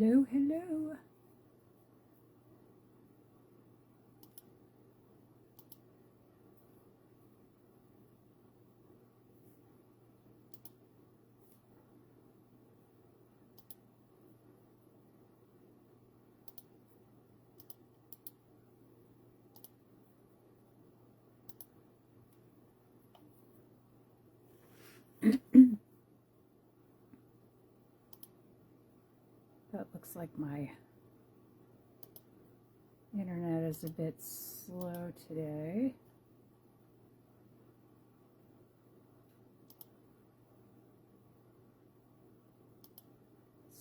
Hello, hello. That looks like my internet is a bit slow today.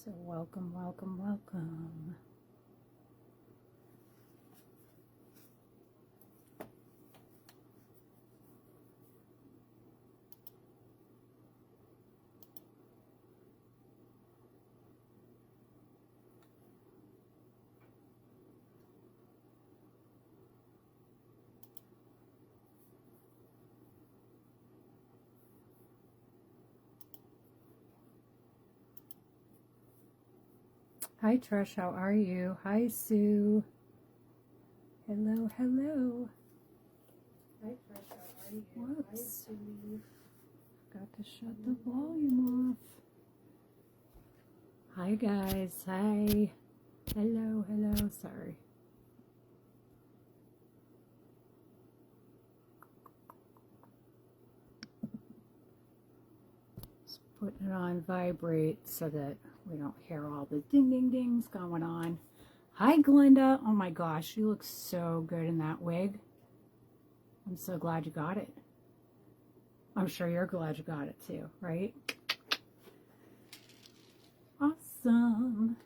So welcome, welcome, welcome. Hi Trish, how are you? Hi Sue. Hello, hello. Hi Trish, how are you? Whoops. Hi Sue. Got to shut the volume off. Hi guys, hi. Hello, hello, sorry. Just putting it on vibrate so that we don't hear all the ding ding dings going on. Hi Glenda. Oh my gosh, you look so good in that wig. I'm so glad you got it. I'm sure you're glad you got it too, right? Awesome.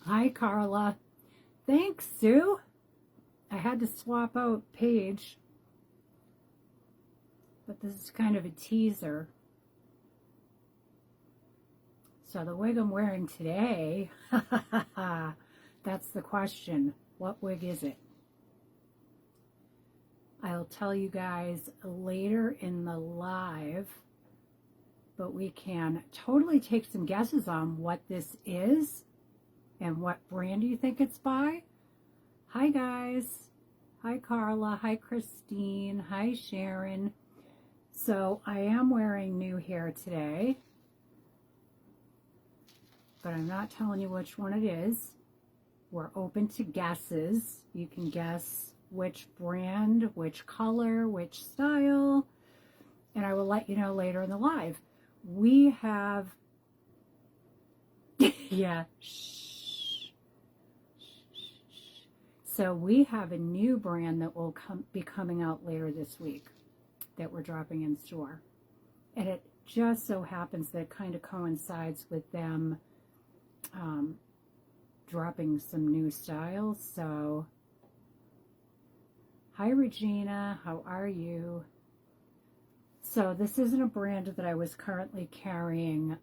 Hi Carla. Thanks, Sue. I had to swap out Paige, but this is kind of a teaser. So the wig I'm wearing today, that's the question. What wig is it? I'll tell you guys later in the live, but we can totally take some guesses on what this is and what brand do you think it's by. Hi guys. Hi Carla. Hi Christine. Hi Sharon. So I am wearing new hair today, but I'm not telling you which one it is. We're open to guesses. You can guess which brand, which color, which style, and I will let you know later in the live. We have, yeah, shh. So we have a new brand that will be coming out later this week that we're dropping in store. And it just so happens that it kind of coincides with them dropping some new styles. So hi Regina, how are you? So this isn't a brand that I was currently carrying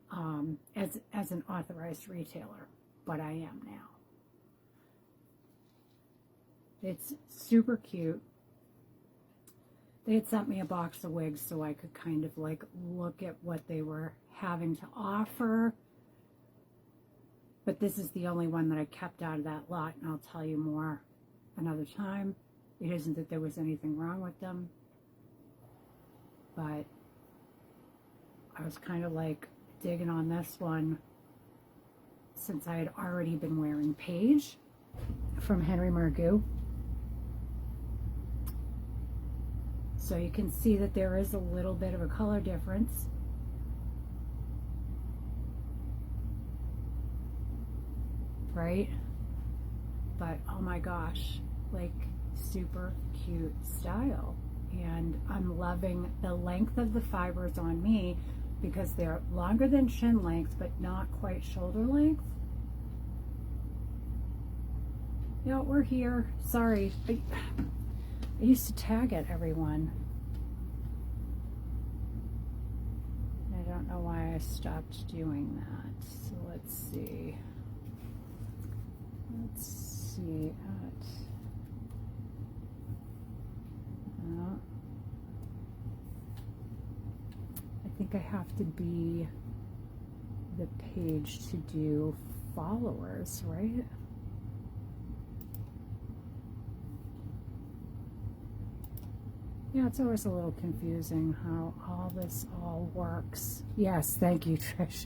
as an authorized retailer, but I am now. It's super cute. They had sent me a box of wigs so I could kind of like look at what they were having to offer. But this is the only one that I kept out of that lot, and I'll tell you more another time. It isn't that there was anything wrong with them, but I was kind of like digging on this one since I had already been wearing Paige from Henry Margaux. So you can see that there is a little bit of a color difference. Right? But oh my gosh, like super cute style. And I'm loving the length of the fibers on me because they're longer than chin length but not quite shoulder length. Yeah, we're here. Sorry. I used to tag at everyone. I don't know why I stopped doing that. So let's see. Let's see. I think I have to be the page to do followers, right? Yeah, it's always a little confusing how all this all works. Yes, thank you, Trish.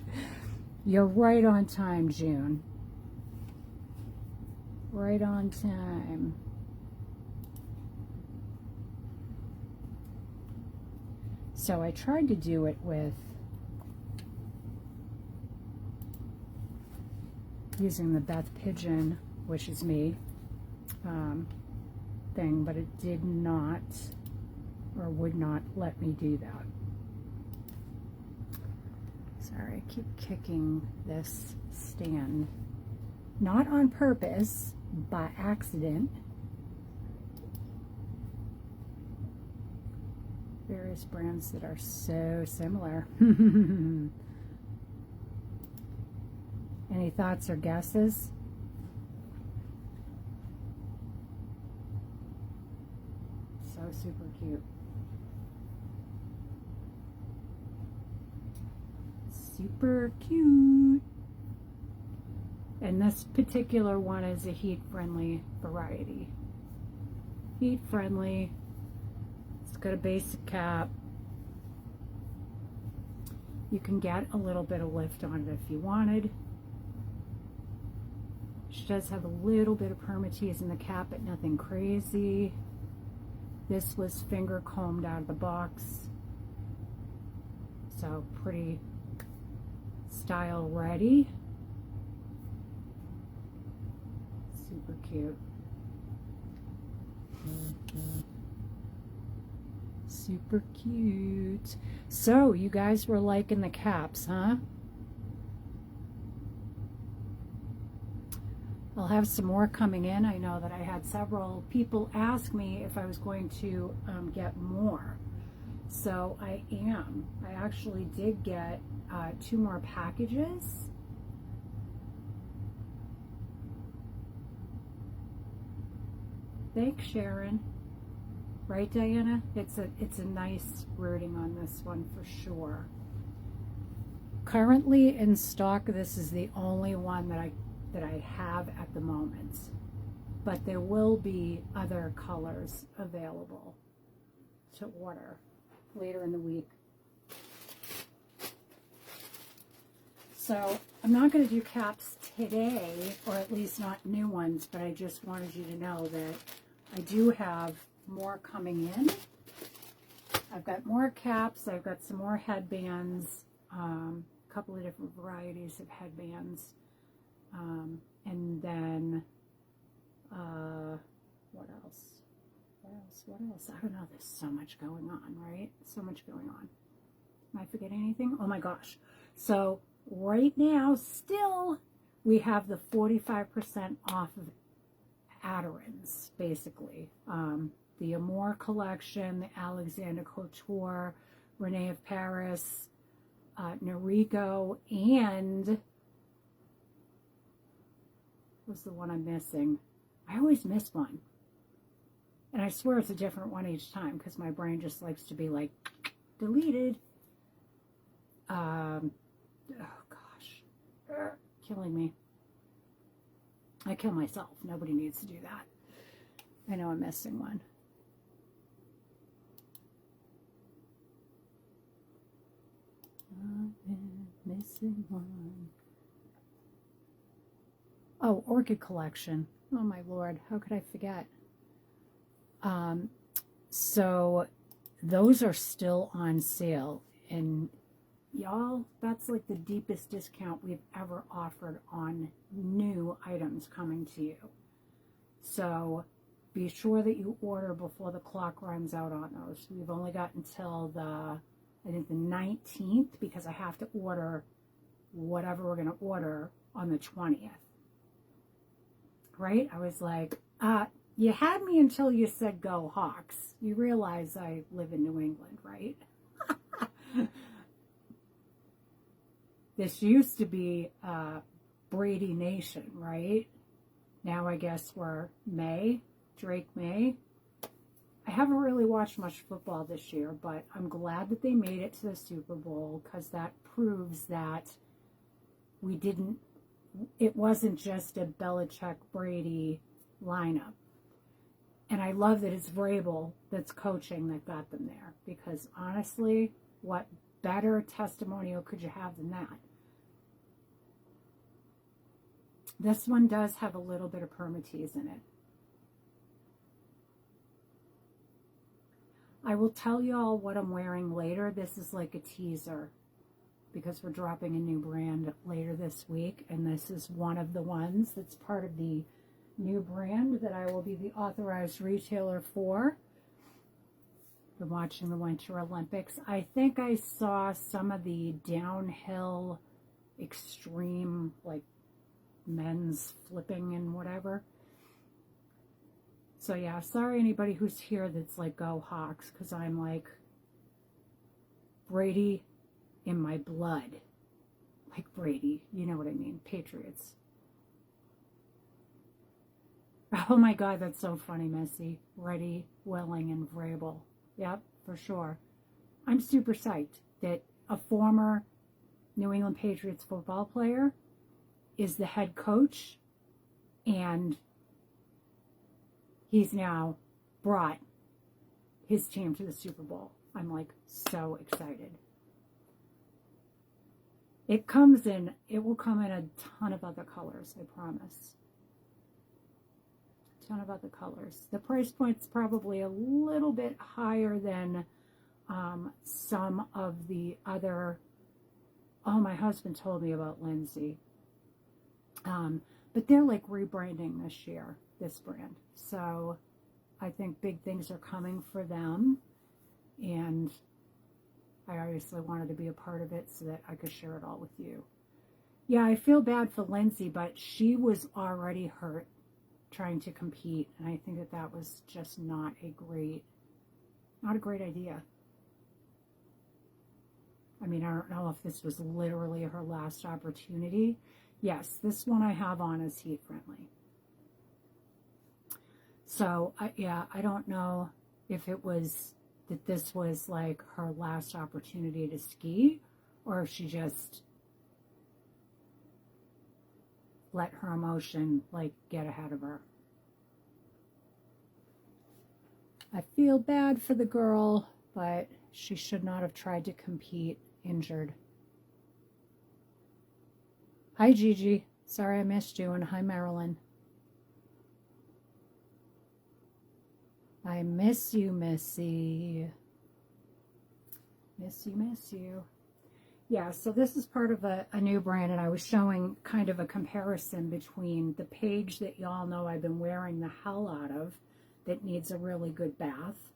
You're right on time, June. Right on time. So I tried to do it with using the Beth Pigeon, which is me, thing, but it did not or would not let me do that. Sorry, I keep kicking this stand. Not on purpose, by accident. Various brands that are so similar. Any thoughts or guesses? So super cute. Super cute. And this particular one is a heat-friendly variety. Heat-friendly. It's got a basic cap. You can get a little bit of lift on it if you wanted. She does have a little bit of permatease in the cap, but nothing crazy. This was finger combed out of the box. So pretty style ready. Super cute. Super cute. So you guys were liking the caps, huh? I'll have some more coming in. I know that I had several people ask me if I was going to get more. So I am. I actually did get 2 more packages. Thanks, Sharon. Right, Diana? It's a nice wording on this one for sure. Currently in stock, this is the only one that I have at the moment, but there will be other colors available to order later in the week. So I'm not going to do caps today, or at least not new ones, but I just wanted you to know that I do have more coming in. I've got more caps, I've got some more headbands, a couple of different varieties of headbands. And then, what else? What else? I don't know. There's so much going on, right? So much going on. Am I forgetting anything? Oh my gosh. So right now, still, we have the 45% off of Adirons, basically. The Amour collection, the Alexander Couture, Renee of Paris, Noriko, and was the one I'm missing. I always miss one. And I swear it's a different one each time because my brain just likes to be like, deleted. Oh gosh. Killing me. I kill myself. Nobody needs to do that. I know I'm missing one. I'm missing one. Oh, Orchid Collection. Oh my Lord, how could I forget? So those are still on sale, and y'all, that's like the deepest discount we've ever offered on new items coming to you. So be sure that you order before the clock runs out on those. We've only got until I think the 19th, because I have to order whatever we're going to order on the 20th. Right? I was like, you had me until you said go Hawks. You realize I live in New England, right? This used to be Brady Nation, right? Now I guess we're May, Drake May. I haven't really watched much football this year, but I'm glad that they made it to the Super Bowl, because that proves that it wasn't just a Belichick-Brady lineup. And I love that it's Vrabel that's coaching that got them there, because honestly, what better testimonial could you have than that? This one does have a little bit of permatease in it. I will tell you all what I'm wearing later. This is like a teaser, because we're dropping a new brand later this week, and this is one of the ones that's part of the new brand that I will be the authorized retailer for. Been watching the Winter Olympics. I think I saw some of the downhill extreme, like men's flipping and whatever. So yeah, sorry anybody who's here that's like, go Hawks, because I'm like Brady in my blood. Like Brady, you know what I mean, Patriots. Oh my God, that's so funny, Missy. Reddy, Welling, and Vrabel. Yep, for sure. I'm super psyched that a former New England Patriots football player is the head coach, and he's now brought his team to the Super Bowl. I'm like so excited. It will come in a ton of other colors, I promise. A ton of other colors. The price point's probably a little bit higher than some of the other. Oh, my husband told me about Lindsay. But they're like rebranding this year, this brand. So I think big things are coming for them. And I obviously wanted to be a part of it so that I could share it all with you. Yeah, I feel bad for Lindsay, but she was already hurt trying to compete. And I think that was just not a great idea. I mean, I don't know if this was literally her last opportunity. Yes, this one I have on is heat friendly. So, I don't know if it was that this was like her last opportunity to ski, or if she just let her emotion like get ahead of her. I feel bad for the girl, but she should not have tried to compete injured. Hi, Gigi. Sorry I missed you, and hi, Marilyn. I miss you, Missy. Miss you. Yeah, so this is part of a new brand, and I was showing kind of a comparison between the Paige that y'all know I've been wearing the hell out of, that needs a really good bath,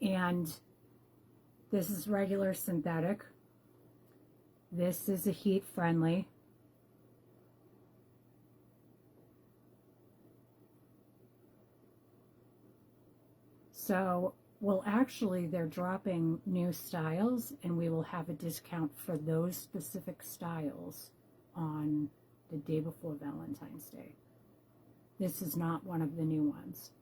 and this is regular synthetic. This is a heat friendly. So, well, actually, they're dropping new styles, and we will have a discount for those specific styles on the day before Valentine's Day. This is not one of the new ones.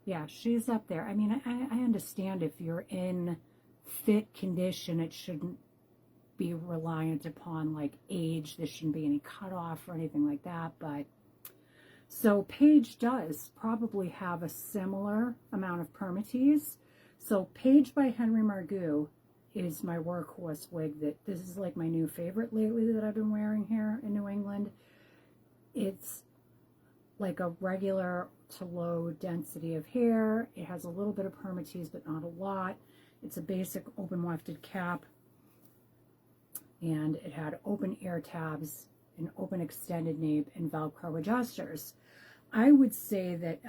Yeah, she's up there. I mean, I understand if you're in fit condition, it shouldn't be reliant upon like age. There shouldn't be any cutoff or anything like that. But so Paige does probably have a similar amount of permatease. So Paige by Henry Margaux is my workhorse wig. This is like my new favorite lately that I've been wearing here in New England. It's like a regular to low density of hair. It has a little bit of permatease, but not a lot. It's a basic open wefted cap, and it had open ear tabs, an open extended nape, and Velcro adjusters. I would say that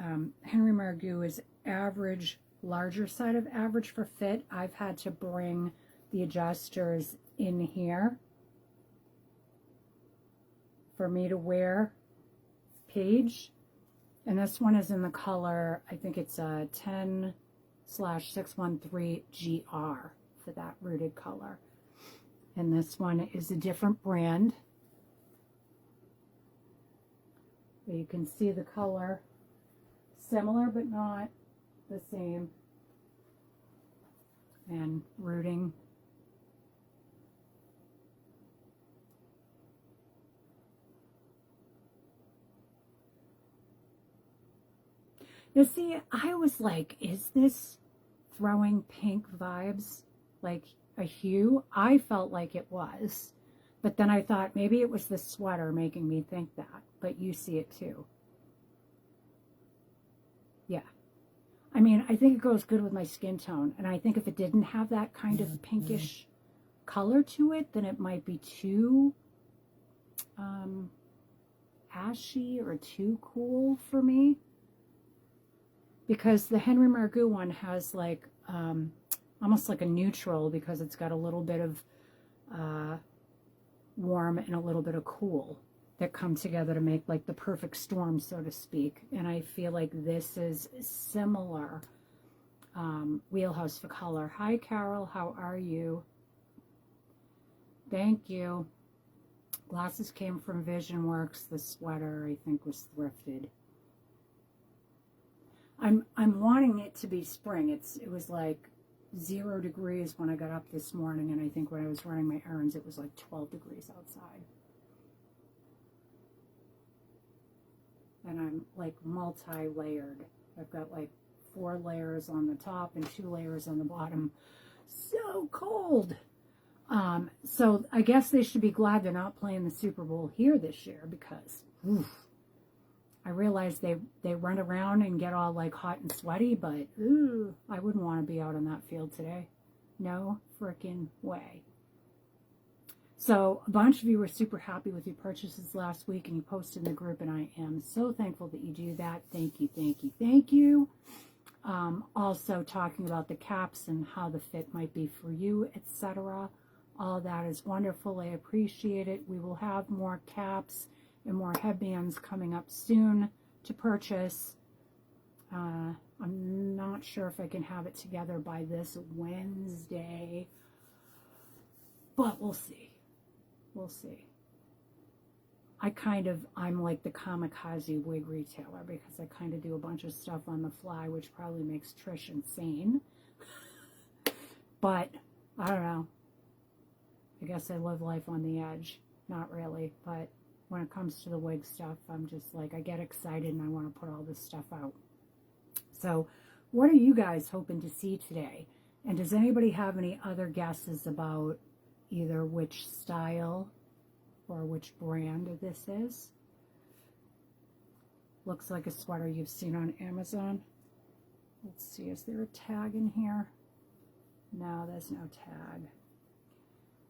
Henry Margaux is average, larger side of average for fit. I've had to bring the adjusters in here for me to wear Paige. And this one is in the color, I think it's a 10/613GR for that rooted color. And this one is a different brand. But you can see the color, similar but not the same. And rooting. You see, I was like, is this throwing pink vibes, like a hue? I felt like it was. But then I thought maybe it was the sweater making me think that. But you see it too. Yeah. I mean, I think it goes good with my skin tone. And I think if it didn't have that kind of pinkish color to it, then it might be too ashy or too cool for me. Because the Henry Margaux one has like almost like a neutral, because it's got a little bit of warm and a little bit of cool that come together to make like the perfect storm, so to speak. And I feel like this is similar. Wheelhouse for color. Hi Carol, how are you? Thank you. Glasses came from Vision Works. The sweater I think was thrifted. I'm wanting it to be spring. It was like 0 degrees when I got up this morning, and I think when I was running my errands it was like 12 degrees outside. And I'm like multi-layered. I've got like 4 layers on the top and 2 layers on the bottom. So cold. So I guess they should be glad they're not playing the Super Bowl here this year, because oof, I realize they run around and get all like hot and sweaty, but ooh, I wouldn't want to be out on that field today. No freaking way. So a bunch of you were super happy with your purchases last week, and you posted in the group, and I am so thankful that you do that. Thank you, thank you, thank you. Also talking about the caps and how the fit might be for you, etc. All that is wonderful. I appreciate it. We will have more caps and more headbands coming up soon to purchase. I'm not sure if I can have it together by this Wednesday, but we'll see. We'll see. I'm like the kamikaze wig retailer, because I kind of do a bunch of stuff on the fly, which probably makes Trish insane. But I don't know. I guess I live life on the edge. Not really, but when it comes to the wig stuff, I'm just like, I get excited and I want to put all this stuff out. So what are you guys hoping to see today? And does anybody have any other guesses about either which style or which brand this is? Looks like a sweater you've seen on Amazon. Let's see, is there a tag in here? No, there's no tag.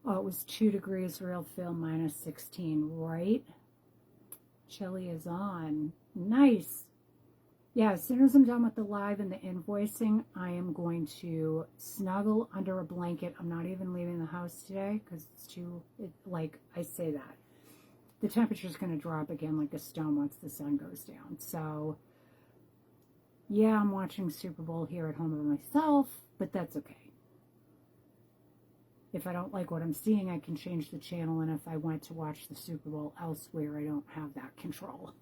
Oh, it was 2 degrees real feel, minus 16, right? Chili is on. Nice. Yeah, as soon as I'm done with the live and the invoicing, I am going to snuggle under a blanket. I'm not even leaving the house today because it's too, like I say that. The temperature's going to drop again like a stone once the sun goes down. So, yeah, I'm watching Super Bowl here at home by myself, but that's okay. If I don't like what I'm seeing, I can change the channel, and if I went to watch the Super Bowl elsewhere, I don't have that control.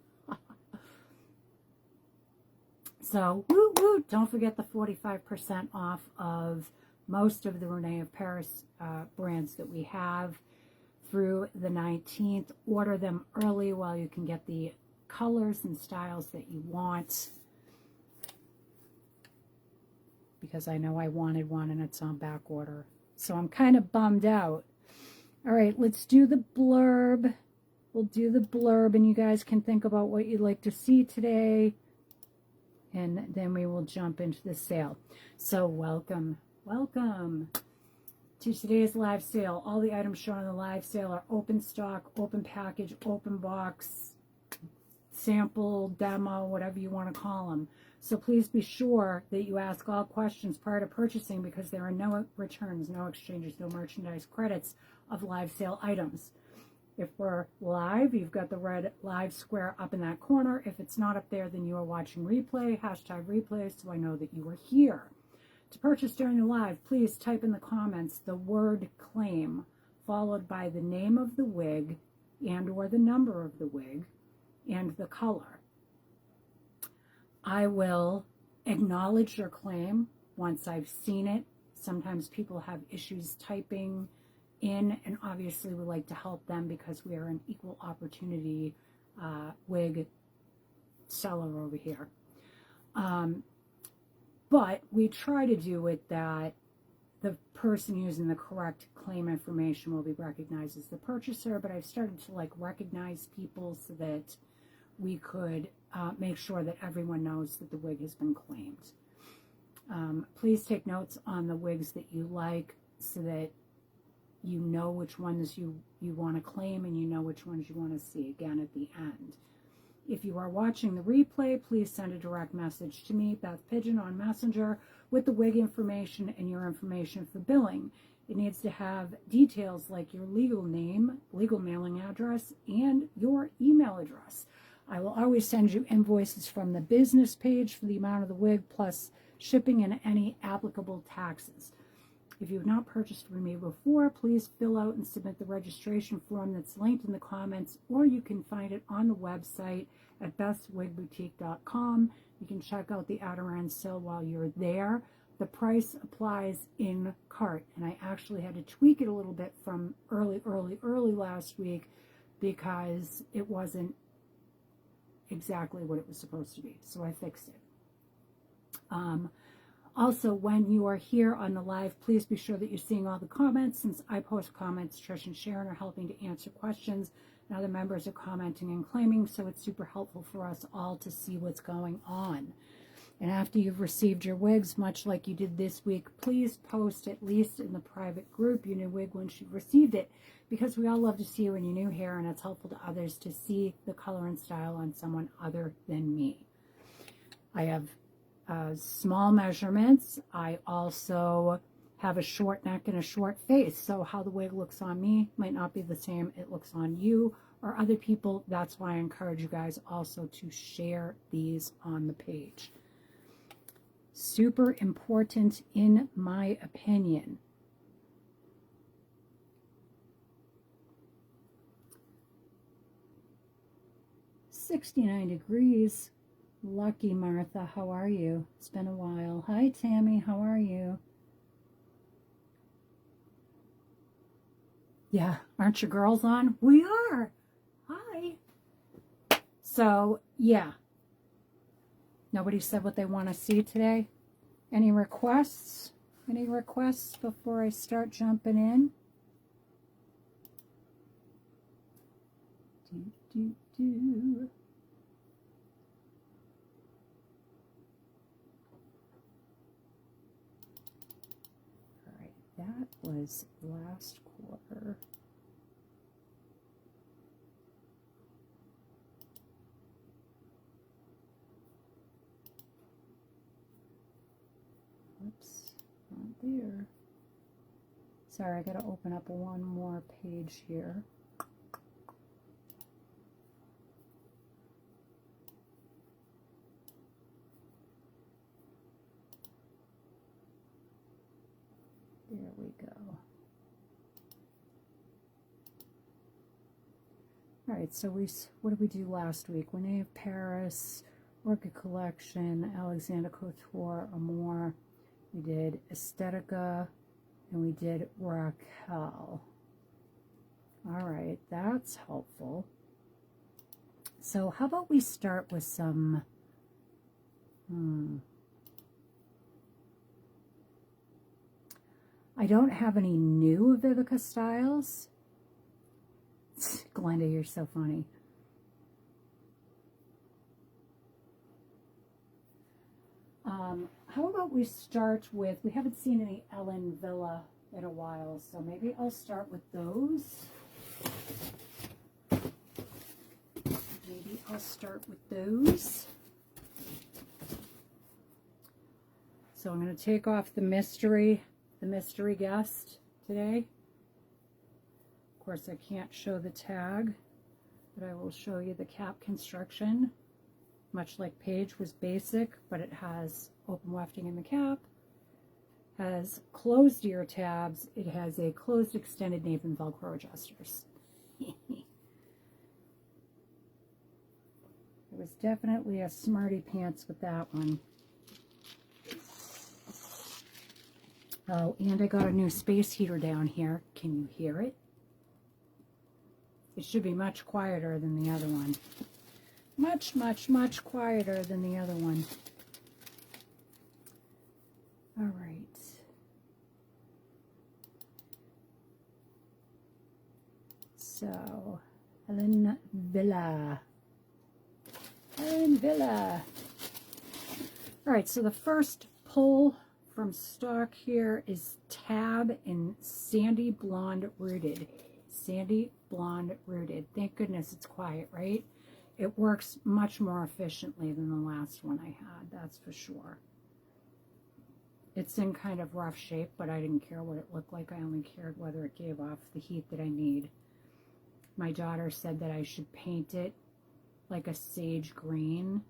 So, woo woo, don't forget the 45% off of most of the Renee of Paris brands that we have through the 19th. Order them early while you can get the colors and styles that you want, because I know I wanted one and it's on back order. So I'm kind of bummed out. All right, let's do the blurb. We'll do the blurb, and you guys can think about what you'd like to see today. And then we will jump into the sale. So welcome to today's live sale. All the items shown on the live sale are open stock, open package, open box, sample, demo, whatever you want to call them. So please be sure that you ask all questions prior to purchasing, because there are no returns, no exchanges, no merchandise credits of live sale items. If we're live, you've got the red live square up in that corner. If it's not up there, then you are watching replay, #replay, so I know that you are here. To purchase during the live, please type in the comments the word claim, followed by the name of the wig and or the number of the wig, and the color. I will acknowledge your claim once I've seen it. Sometimes people have issues typing in, and obviously we like to help them because we are an equal opportunity wig seller over here. But we try to do it that the person using the correct claim information will be recognized as the purchaser, but I've started to like recognize people so that we could make sure that everyone knows that the wig has been claimed. Please take notes on the wigs that you like so that you know which ones you want to claim and you know which ones you want to see again at the end. If you are watching the replay, please send a direct message to me, Beth Pigeon, on Messenger with the wig information and your information for billing. It needs to have details like your legal name, legal mailing address, and your email address. I will always send you invoices from the business page for the amount of the wig plus shipping and any applicable taxes. If you have not purchased from me before, please fill out and submit the registration form that's linked in the comments, or you can find it on the website at bestwigboutique.com. You can check out the Adirond sale while you're there. The price applies in cart, and I actually had to tweak it a little bit from early last week because it wasn't exactly what it was supposed to be, so I fixed it. Also, when you are here on the live, please be sure that you're seeing all the comments. Since I post comments, Trish and Sharon are helping to answer questions, and other members are commenting and claiming, so it's super helpful for us all to see what's going on. And after you've received your wigs, much like you did this week, please post at least in the private group your new wig once you've received it, because we all love to see you in your new hair, and it's helpful to others to see the color and style on someone other than me. I have small measurements. I also have a short neck and a short face, so how the wig looks on me might not be the same it looks on you or other people. That's why I encourage you guys also to share these on the page. Super important in my opinion. "69 degrees. Lucky Martha, how are you? It's been a while. Hi Tammy, how are you? Yeah, aren't your girls on? We are. Hi. So, yeah. Nobody said what they want to see today? Any requests? Any requests before I start jumping in? Do. That was last quarter. Oops, not there. Sorry, I gotta open up one more page here. There we go. All right, so what did we do last week? Winnie of Paris, Orchid Collection, Alexander Couture, Amour. We did Estetica, and we did Raquel. All right, that's helpful. So how about we start with some... I don't have any new Vivica styles. Glenda, you're so funny. How about we start with, we haven't seen any Ellen Villa in a while, so maybe I'll start with those. So I'm going to take off the mystery guest today. Of course, I can't show the tag, but I will show you the cap construction. Much like Paige was basic, but it has open wefting in the cap, has closed ear tabs, it has a closed extended nape and Velcro adjusters. It was definitely a smarty pants with that one. Oh, and I got a new space heater down here. Can you hear it? It should be much quieter than the other one. Much, much, much quieter than the other one. All right. So, Helen Wille. Helen Wille. All right, so the first pull from stock here is Tab in Sandy Blonde Rooted. Sandy Blonde Rooted. Thank goodness it's quiet, right? It works much more efficiently than the last one I had, that's for sure. It's in kind of rough shape, but I didn't care what it looked like. I only cared whether it gave off the heat that I need. My daughter said that I should paint it like a sage green,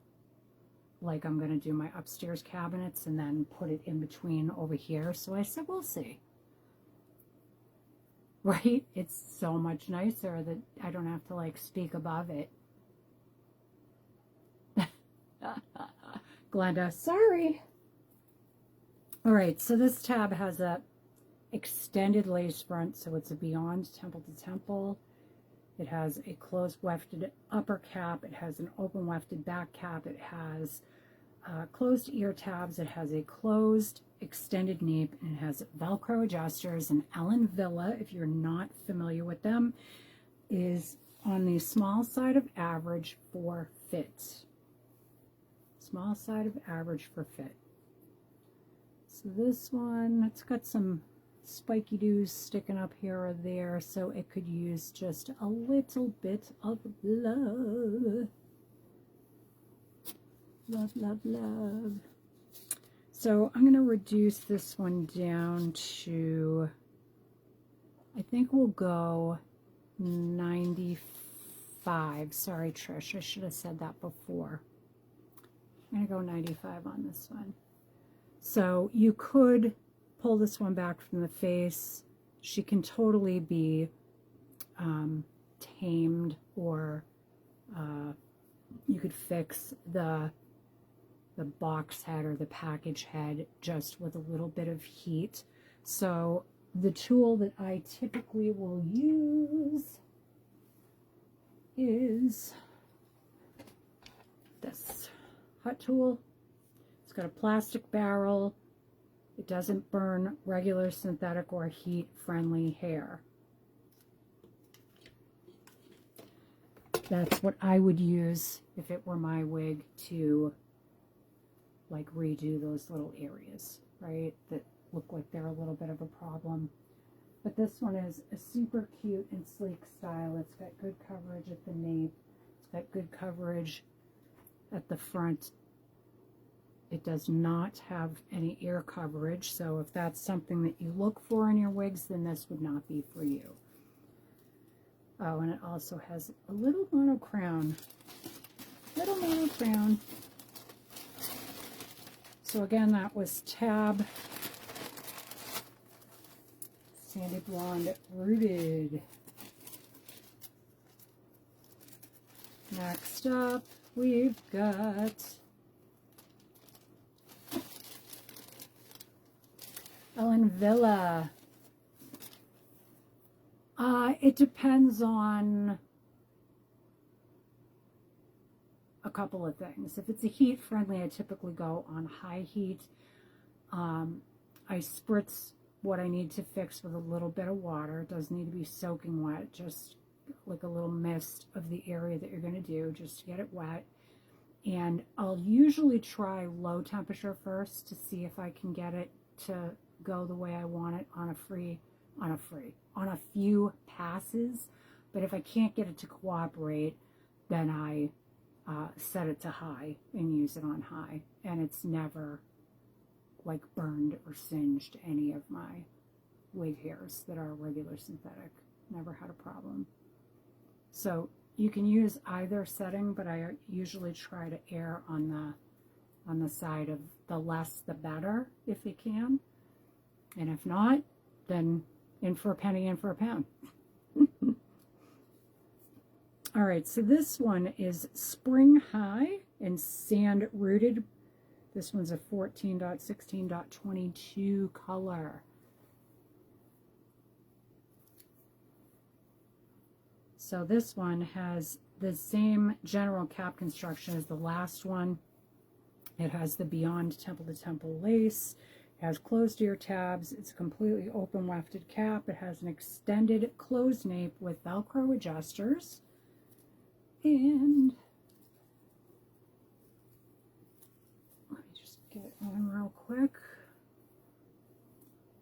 like I'm going to do my upstairs cabinets, and then put it in between over here. So I said, we'll see. Right? It's so much nicer that I don't have to like speak above it. Glenda, sorry. All right, so this tab has a extended lace front, so it's a beyond temple to temple. It has a closed wefted upper cap. It has an open wefted back cap. It has closed ear tabs. It has a closed extended nape, and it has Velcro adjusters. And Ellen Wille, if you're not familiar with them, is on the small side of average for fit. Small side of average for fit. So this one, it's got some spiky doos sticking up here or there, so it could use just a little bit of love. Love, love, love. So I'm going to reduce this one down to, I think we'll go 95. Sorry, Trish, I should have said that before. I'm going to go 95 on this one. So you could pull this one back from the face. She can totally be tamed, or you could fix the box head or the package head just with a little bit of heat. So the tool that I typically will use is this hot tool. It's got a plastic barrel. It doesn't burn regular synthetic or heat friendly hair. That's what I would use if it were my wig, to like redo those little areas, right, that look like they're a little bit of a problem. But this one is a super cute and sleek style. It's got good coverage at the nape. It's got good coverage at the front. It does not have any ear coverage, so if that's something that you look for in your wigs, then this would not be for you. Oh, and it also has a little mono crown. Little mono crown. So again, that was Tab Sandy Blonde Rooted. Next up, we've got Ellen Wille. It depends on a couple of things. If it's a heat friendly, I typically go on high heat. I spritz what I need to fix with a little bit of water. It doesn't need to be soaking wet, just like a little mist of the area that you're going to do, just to get it wet. And I'll usually try low temperature first to see if I can get it to go the way I want it on a few passes. But if I can't get it to cooperate, then I set it to high and use it on high, and it's never like burned or singed any of my wig hairs that are regular synthetic. Never had a problem. So you can use either setting, but I usually try to err on the side of the less the better if you can, and if not, then in for a penny, in for a pound. All right, so this one is Spring High and Sand Rooted. This one's a 14.16.22 color. So this one has the same general cap construction as the last one. It has the Beyond Temple to Temple lace. It has closed ear tabs. It's a completely open wefted cap. It has an extended closed nape with Velcro adjusters. And let me just get it on real quick.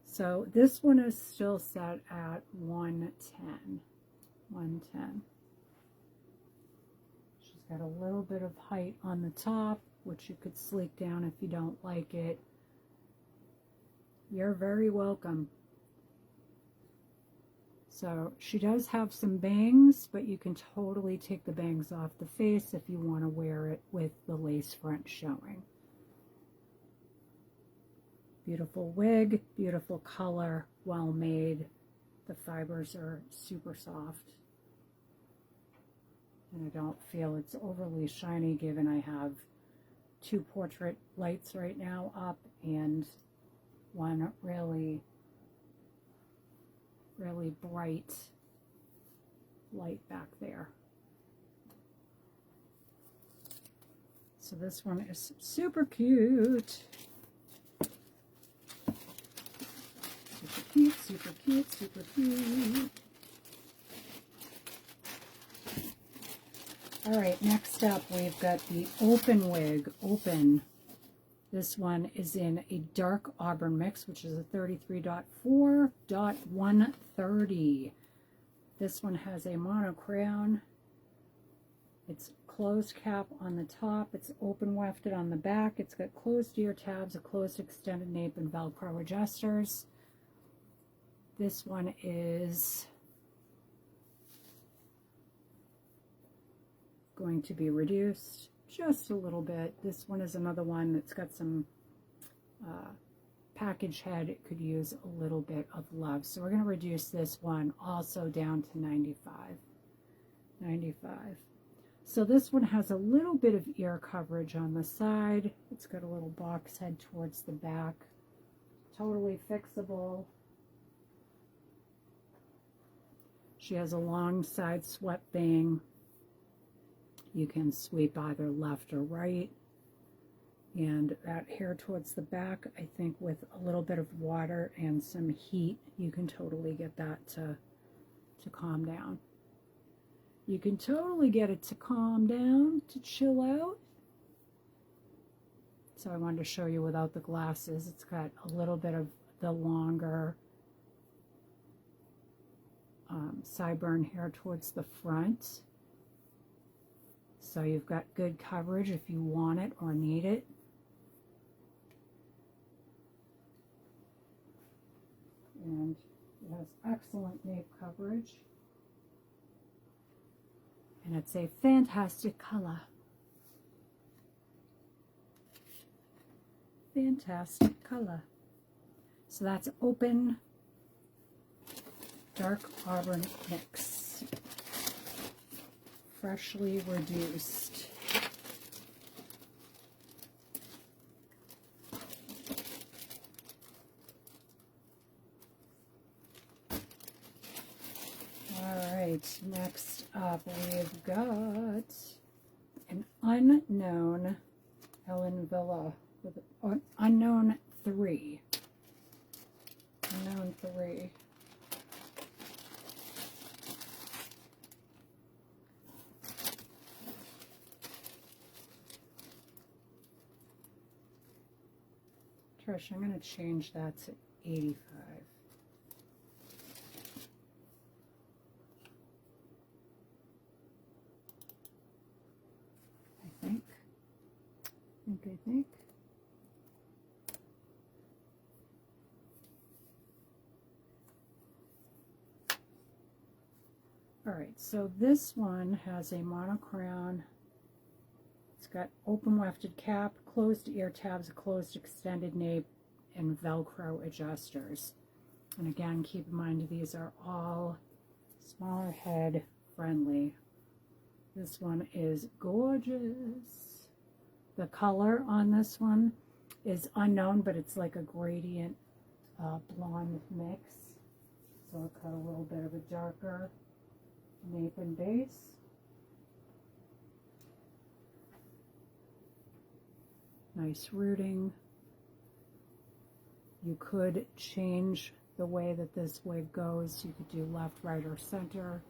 So this one is still set at 110. 110. She's got a little bit of height on the top, which you could sleek down if you don't like it. You're very welcome. So she does have some bangs, but you can totally take the bangs off the face if you want to wear it with the lace front showing. Beautiful wig, beautiful color, well made. The fibers are super soft. And I don't feel it's overly shiny, given I have 2 portrait lights right now up and one really bright light back there. So this one is super cute. Super cute, super cute, super cute. All right, next up we've got the Open wig. Open. This one is in a dark auburn mix, which is a 33.4.130. This one has a mono crayon. It's closed cap on the top. It's open wefted on the back. It's got closed ear tabs, a closed extended nape, and Velcro adjusters. This one is going to be reduced just a little bit. This one is another one that's got some package head. It could use a little bit of love. So we're going to reduce this one also down to 95. 95. So this one has a little bit of ear coverage on the side. It's got a little box head towards the back. Totally fixable. She has a long side swept bang. You can sweep either left or right. And that hair towards the back, I think with a little bit of water and some heat, you can totally get that to calm down. You can totally get it to calm down, to chill out. So I wanted to show you without the glasses. It's got a little bit of the longer sideburn hair towards the front. So you've got good coverage if you want it or need it. And it has excellent nape coverage. And it's a fantastic color. Fantastic color. So that's Open Dark Auburn Mix. Freshly reduced. Alright, next up we've got an unknown Ellen Wille with unknown 3. Unknown 3. Trish, I'm going to change that to 85. I think. All right, so this one has a monochrome. It's got open wefted cap, closed ear tabs, a closed extended nape, and Velcro adjusters. And again, keep in mind these are all smaller head friendly. This one is gorgeous. The color on this one is unknown, but it's like a gradient blonde mix. So it got a little bit of a darker nape and base. Nice rooting. You could change the way that this wig goes. You could do left, right, or center.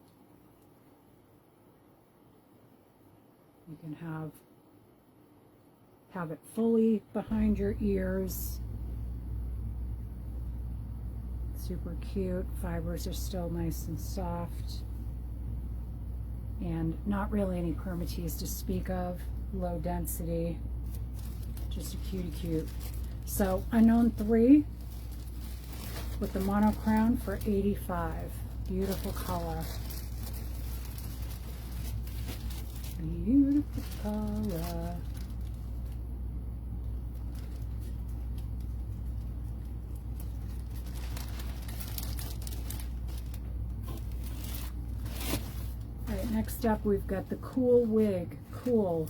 You can have it fully behind your ears. Super cute. Fibers are still nice and soft. And not really any permatease to speak of. Low density. Just a cutie cute. So unknown 3 with the mono crown for $85. Beautiful color. Beautiful color. All right, next up we've got the Cool wig. Cool.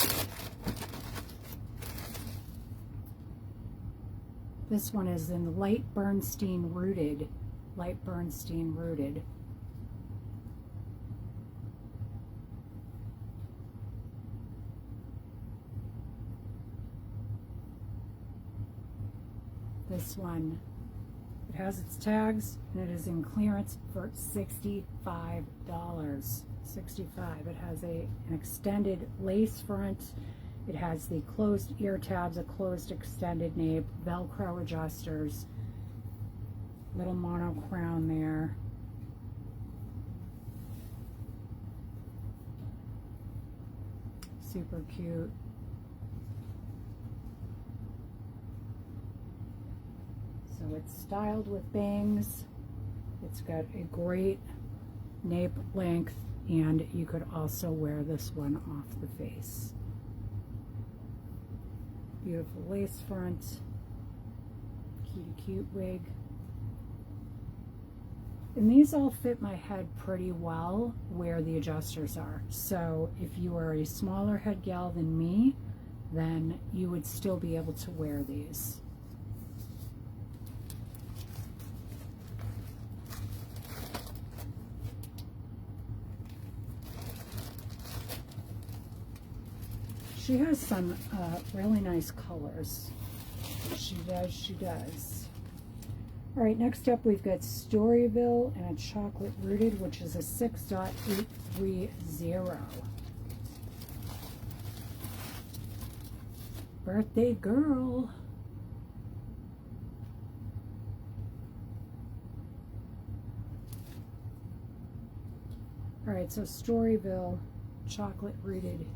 This one is in light Bernstein rooted. Light Bernstein rooted. This one, it has its tags and it is in clearance for $65. $65. It has an extended lace front. It has the closed ear tabs, a closed extended nape, Velcro adjusters, little mono crown there. Super cute. So it's styled with bangs. It's got a great nape length, and you could also wear this one off the face. Beautiful lace front, cutie cute wig. And these all fit my head pretty well where the adjusters are. So if you are a smaller head gal than me, then you would still be able to wear these. She has some really nice colors. She does, she does. All right, next up we've got Storyville and a chocolate rooted, which is a 6.830. Birthday girl. All right, so Storyville, chocolate rooted.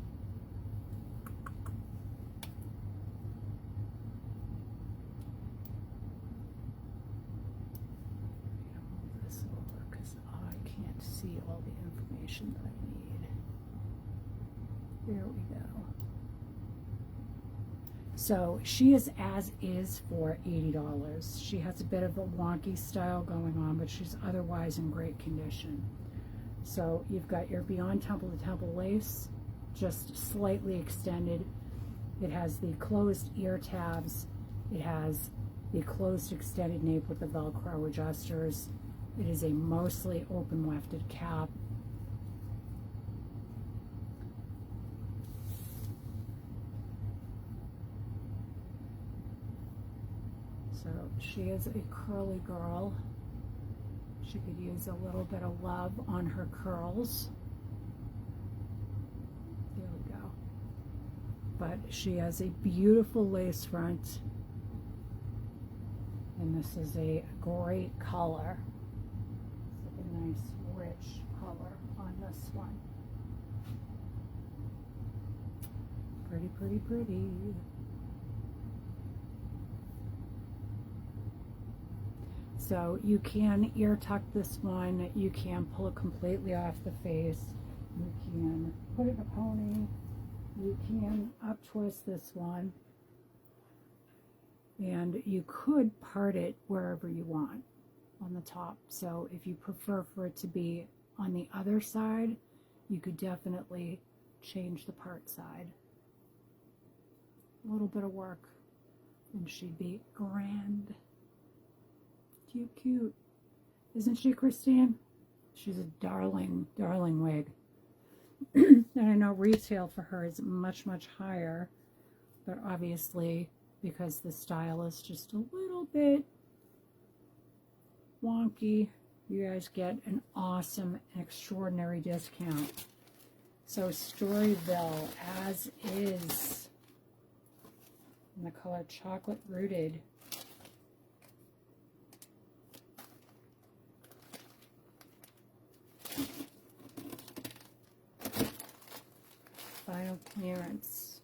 See all the information that I need. There we go. So she is as is for $80. She has a bit of a wonky style going on, but she's otherwise in great condition. So you've got your beyond temple to temple lace, just slightly extended. It has the closed ear tabs. It has the closed extended nape with the Velcro adjusters. It is a mostly open wefted cap. So she is a curly girl. She could use a little bit of love on her curls. There we go. But she has a beautiful lace front. And this is a great color. Nice rich color on this one. Pretty, pretty, pretty. So you can ear tuck this one. You can pull it completely off the face. You can put it in a pony. You can up twist this one. And you could part it wherever you want on the top. So if you prefer for it to be on the other side, you could definitely change the part side. A little bit of work and she'd be grand. Cute, cute. Isn't she, Christine? She's a darling, darling wig. And I know retail for her is much, much higher, but obviously because the style is just a little bit wonky, you guys get an awesome and extraordinary discount. So Storyville as is in the color Chocolate Rooted. Final clearance.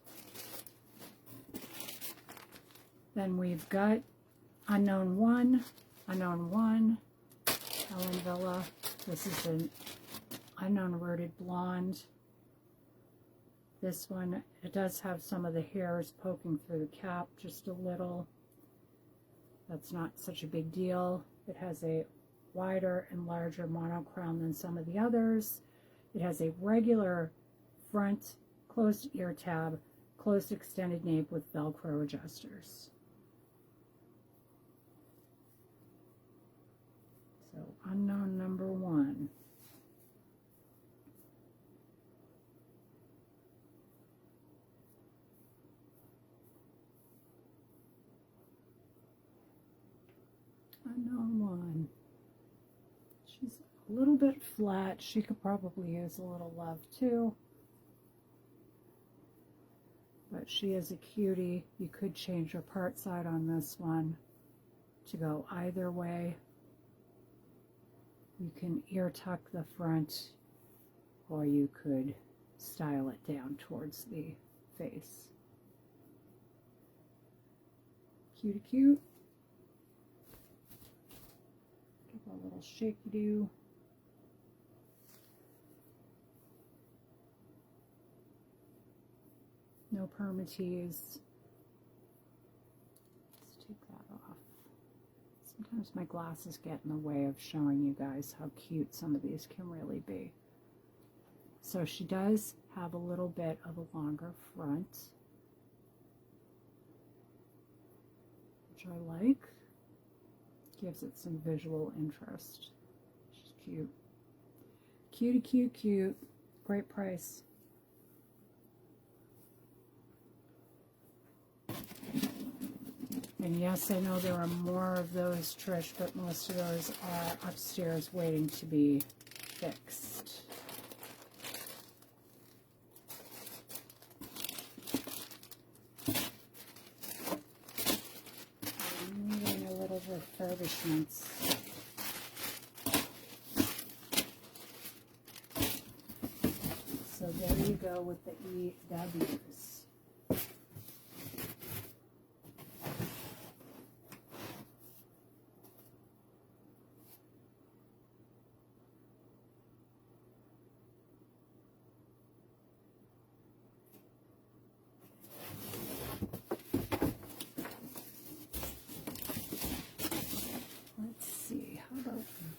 Then we've got Unknown 1, Unknown 1, Ellen Villa. This is an Unknown Rooted Blonde. This one, it does have some of the hairs poking through the cap just a little. That's not such a big deal. It has a wider and larger monocrown than some of the others. It has a regular front closed ear tab, closed extended nape with Velcro adjusters. So Unknown number 1. Unknown 1. She's a little bit flat. She could probably use a little love too. But she is a cutie. You could change your part side on this one to go either way. You can ear tuck the front, or you could style it down towards the face. Cutie cute. Give a little shaky-do. No permatease. Let's take that off. Sometimes my glasses get in the way of showing you guys how cute some of these can really be. So she does have a little bit of a longer front, which I like. Gives it some visual interest. She's cute. Cutie, cute, cute. Great price. And yes, I know there are more of those, Trish, but most of those are upstairs waiting to be fixed. I'm needing a little refurbishments. So there you go with the EWs.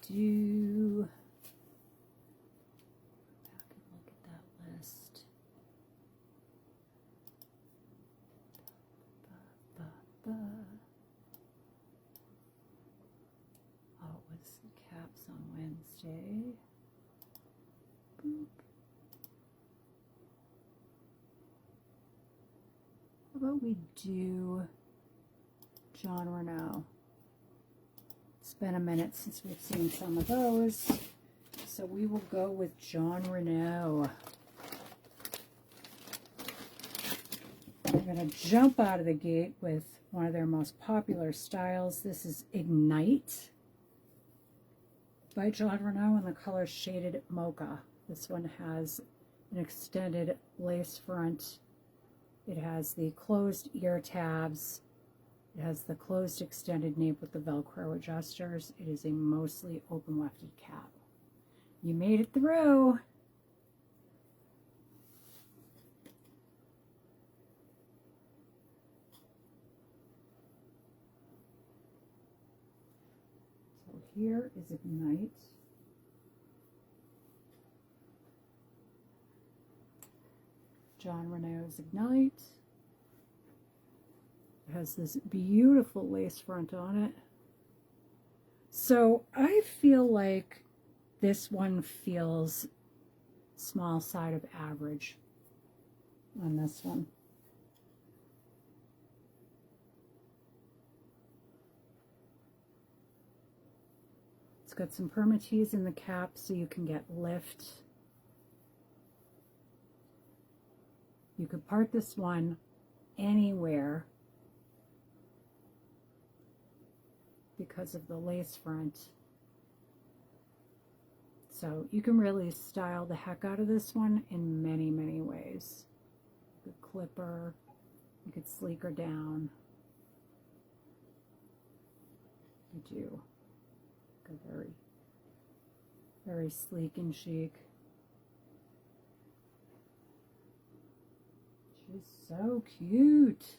Do back and look at that list. Oh, it was caps on Wednesday. Boop. How about we do Jon Renau? It's been a minute since we've seen some of those, so we will go with Jon Renau. I'm going to jump out of the gate with one of their most popular styles. This is Ignite by Jon Renau in the color Shaded Mocha. This one has an extended lace front. It has the closed ear tabs. It has the closed extended nape with the Velcro adjusters. It is a mostly open wefted cap. You made it through. So here is Ignite. Jon Renau's Ignite. It has this beautiful lace front on it. So I feel like this one feels small side of average on this one. It's got some permatease in the cap so you can get lift. You could part this one anywhere because of the lace front. So you can really style the heck out of this one in many, many ways. You could clip her, you could sleek her down. You do a very, very sleek and chic. She's so cute.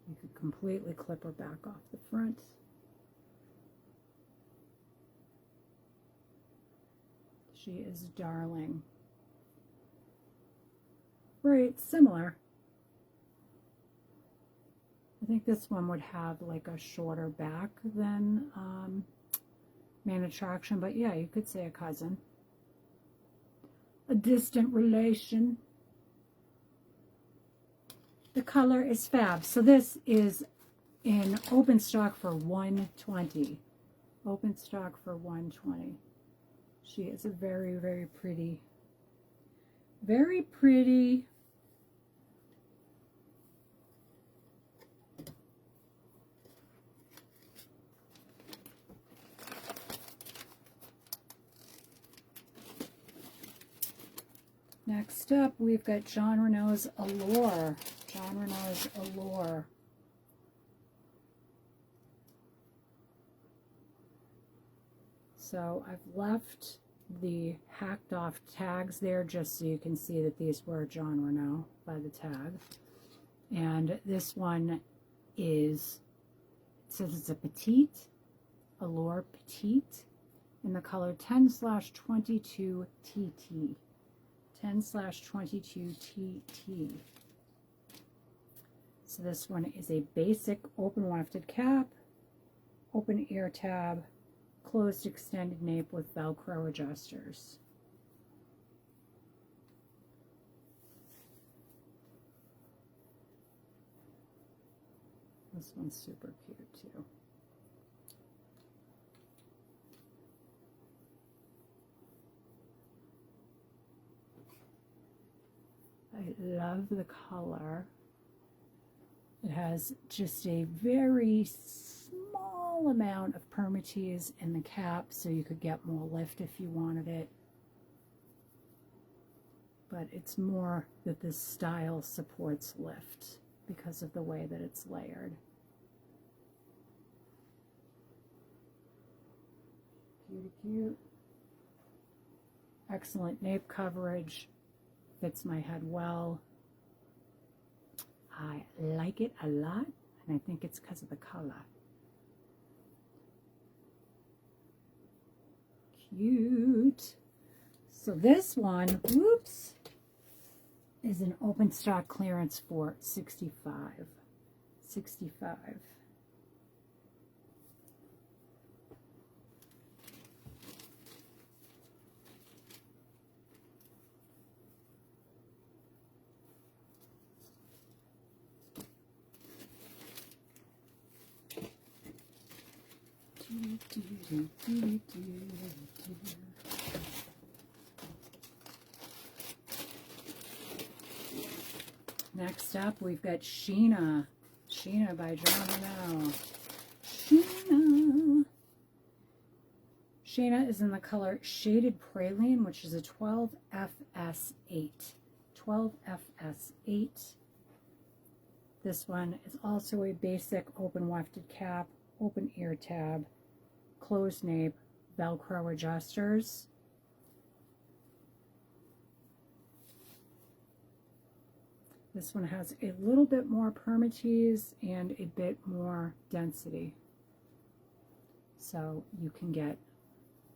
You could completely clip her back off the front. She is darling. Right, similar. I think this one would have like a shorter back than Main Attraction, but yeah, you could say a cousin. A distant relation. The color is fab. So this is in open stock for $120. Open stock for $120. She is a very, very pretty. Very pretty. Next up, we've got Jon Renau's Allure. Jon Renau's Allure. So I've left the hacked off tags there just so you can see that these were Jon Renau by the tag. And this one is, it says it's a petite, Allure Petite, in the color 10/22 TT. 10/22 TT. So this one is a basic open wafted cap, open ear tab, closed extended nape with Velcro adjusters. This one's super cute too. I love the color. It has just a very small amount of permatease in the cap, so you could get more lift if you wanted it. But it's more that this style supports lift because of the way that it's layered. Cute, cute. Excellent nape coverage. Fits my head well. I like it a lot, and I think it's because of the color. Cute. So this one, whoops, is an open stock clearance for $65. $65. Next up, we've got Sheena. Sheena by Jon Renau. Sheena. Sheena is in the color Shaded Praline, which is a 12FS8. 12FS8. This one is also a basic open wefted cap, open ear tab, closed nape, Velcro adjusters. This one has a little bit more permatease and a bit more density. So you can get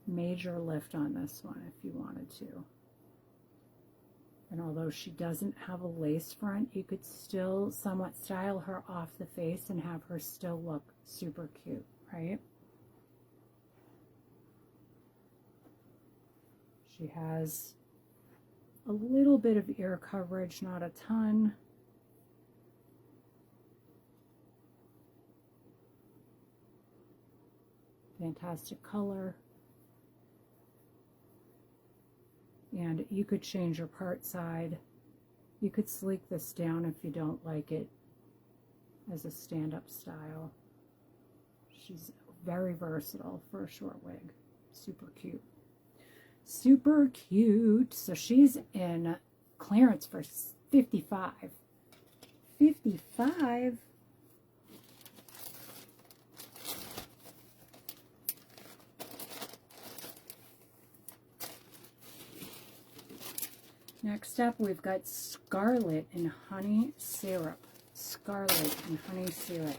major lift on this one if you wanted to. And although she doesn't have a lace front, you could still somewhat style her off the face and have her still look super cute, right? She has a little bit of ear coverage, not a ton. Fantastic color. And you could change your part side. You could sleek this down if you don't like it as a stand-up style. She's very versatile for a short wig. Super cute. Super cute. So she's in clearance for $55. $55? Next up, we've got Scarlet and Honey Syrup. Scarlet and Honey Syrup.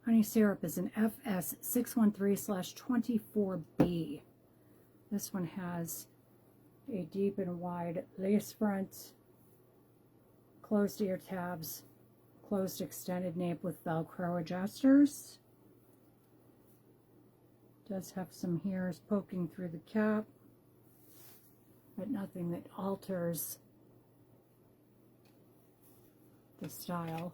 Honey Syrup is an FS 613/24B. This one has a deep and wide lace front, closed ear tabs, closed extended nape with Velcro adjusters. Does have some hairs poking through the cap, but nothing that alters the style.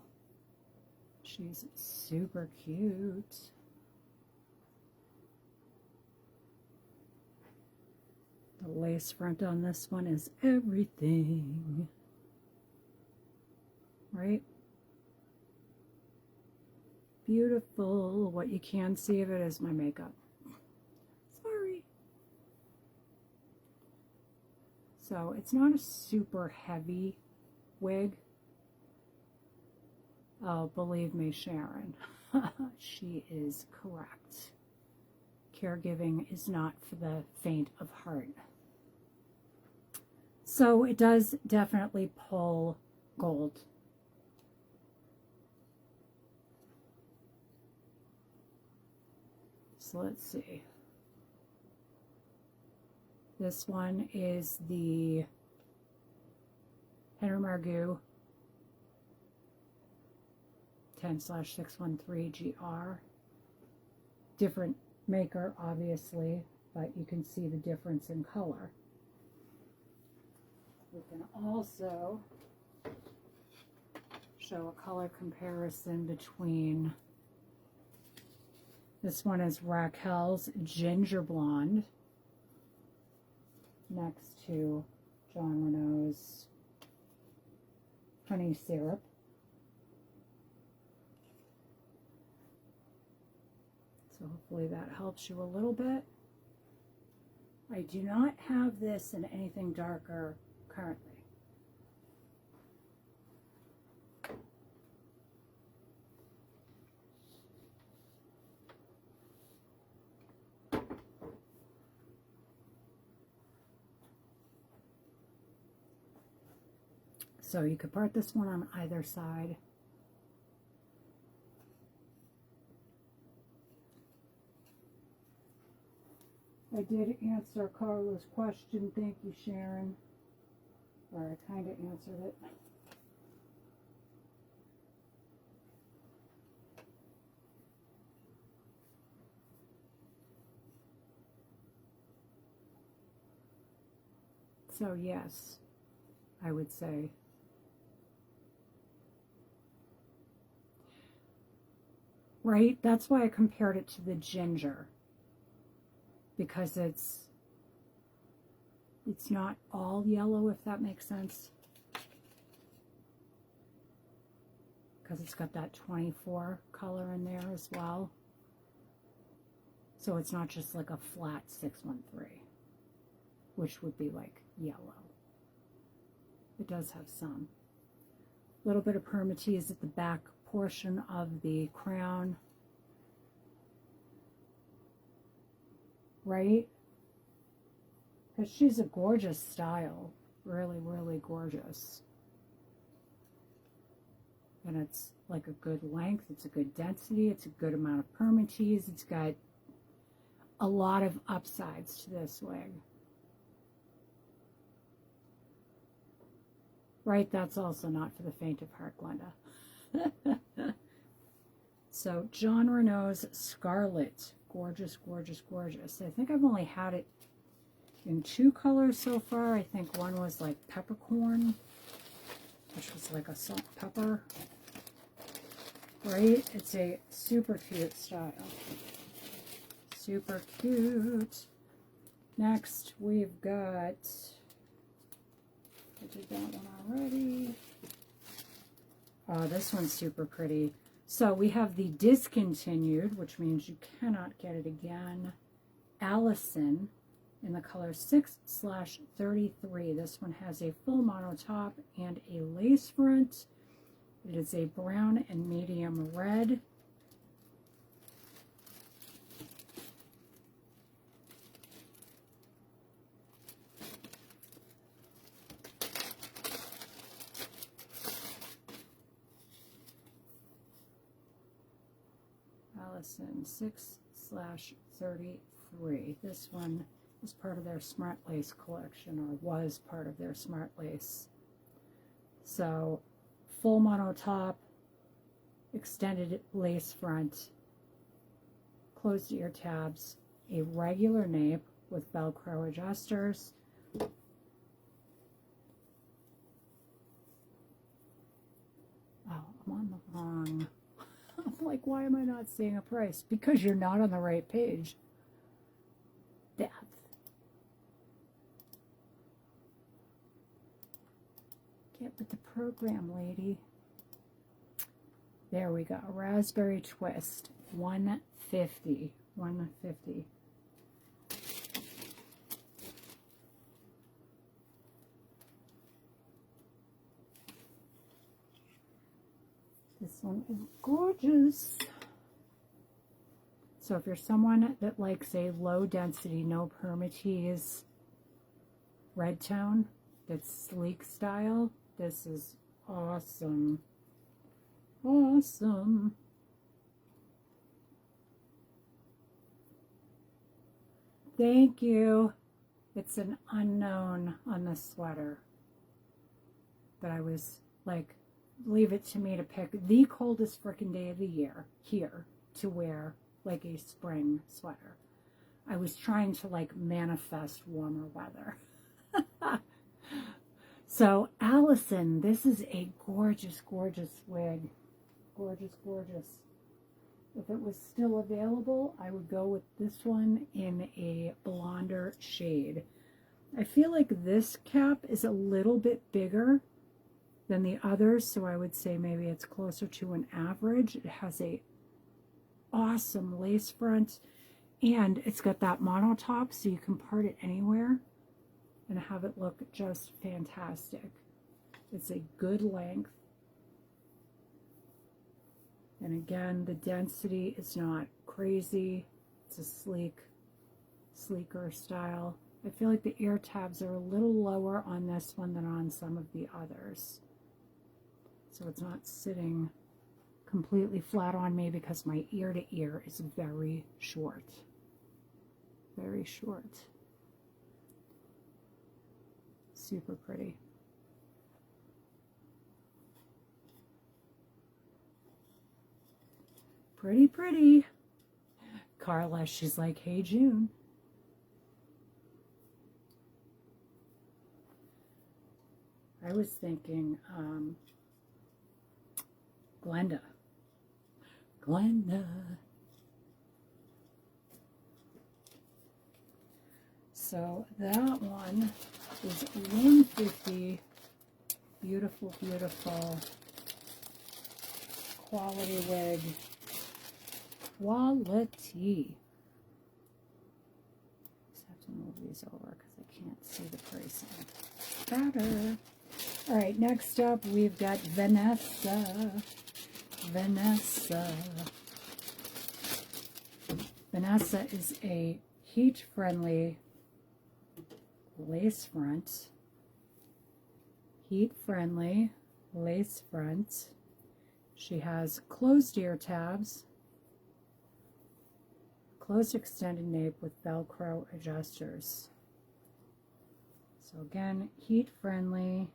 She's super cute. The lace front on this one is everything, right? Beautiful. What you can see of it is my makeup. Sorry. So it's not a super heavy wig. Oh, believe me, Sharon, she is correct. Caregiving is not for the faint of heart. So it does definitely pull gold. So let's see. This one is the Henry Margaux 10/613GR. Different maker, obviously, but you can see the difference in color. We can also show a color comparison between, this one is Raquel's Ginger Blonde next to Jon Renau's Honey Syrup. So hopefully that helps you a little bit. I do not have this in anything darker currently. So you could part this one on either side. I did answer Carla's question. Thank you, Sharon. Or I kind of answered it. So yes, I would say. Right? That's why I compared it to the ginger. Because it's not all yellow, if that makes sense. Because it's got that 24 color in there as well. So it's not just like a flat 613, which would be like yellow. It does have some. A little bit of permatease at the back portion of the crown. Right? Because she's a gorgeous style. Really, really gorgeous. And it's like a good length, it's a good density, it's a good amount of permatease, it's got a lot of upsides to this wig. Right, that's also not for the faint of heart, Glenda. So, Jon Renau's Scarlet. Gorgeous, gorgeous, gorgeous. I think I've only had it in 2 colors so far. I think one was like peppercorn, which was like a salt and pepper. Right? It's a super cute style. Super cute. Next, we've got... I did that one already. Oh, this one's super pretty. So we have the discontinued, which means you cannot get it again. Allison in the color 6/33. This one has a full mono top and a lace front. It is a brown and medium red. Allison 6/33. This one is part of their Smart Lace collection, or was part of their Smart Lace. So full mono top, extended lace front, closed ear tabs, a regular nape with Velcro adjusters. Oh, I'm on the wrong... I'm like, why am I not seeing a price? Because you're not on the right page. Death. Get with the program, lady. There we go. Raspberry Twist. $150. $150. This one is gorgeous. So if you're someone that likes a low density, no permatease red tone, that's sleek style, this is awesome. Awesome. Thank you. It's an unknown on the sweater. But I was like, leave it to me to pick the coldest frickin' day of the year here to wear like a spring sweater. I was trying to like manifest warmer weather. So Allison, this is a gorgeous, gorgeous wig. Gorgeous, gorgeous. If it was still available, I would go with this one in a blonder shade. I feel like this cap is a little bit bigger than the others, so I would say maybe it's closer to an average. It has a awesome lace front, and it's got that mono top, so you can part it anywhere and have it look just fantastic. It's a good length, and again, the density is not crazy. It's a sleeker style. I feel like the ear tabs are a little lower on this one than on some of the others. So it's not sitting completely flat on me because my ear to ear is very short. Very short. Super pretty. Pretty, pretty. Carla, she's like, hey, June. I was thinking, Glenda. So that one is $150. Beautiful, beautiful quality wig. Quality. Just have to move these over because I can't see the pricing. Better. All right, next up we've got Vanessa. Vanessa is a heat-friendly lace front. Heat-friendly lace front. She has closed ear tabs, closed extended nape with Velcro adjusters. So again, heat friendly.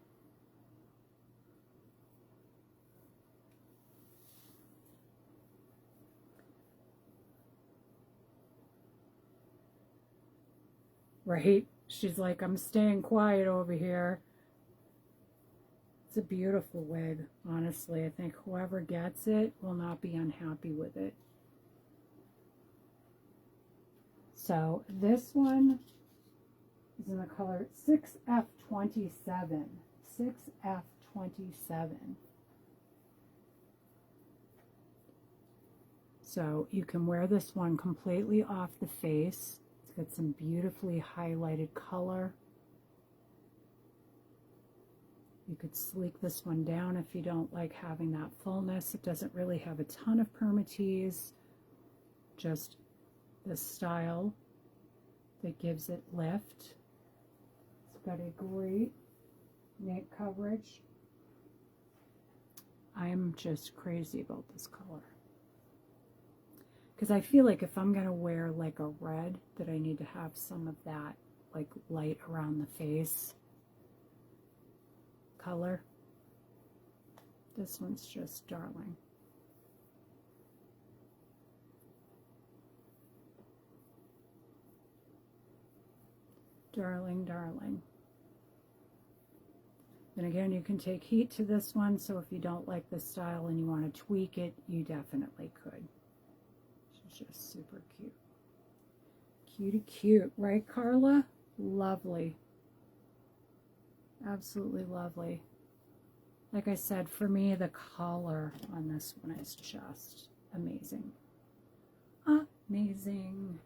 Right? She's like, I'm staying quiet over here. It's a beautiful wig, honestly. I think whoever gets it will not be unhappy with it. So this one is in the color 6F27. 6F27. So you can wear this one completely off the face. It's got some beautifully highlighted color. You could sleek this one down if you don't like having that fullness. It doesn't really have a ton of permatease, just the style that gives it lift. It's got a great nape coverage. I'm just crazy about this color. Because I feel like if I'm going to wear like a red, that I need to have some of that like light around the face color. This one's just darling. Darling, darling. And again, you can take heat to this one, so if you don't like this style and you want to tweak it, you definitely could. She's just super cute. Cutie cute, right, Carla? Lovely. Absolutely lovely. Like I said, for me, the color on this one is just amazing. Amazing.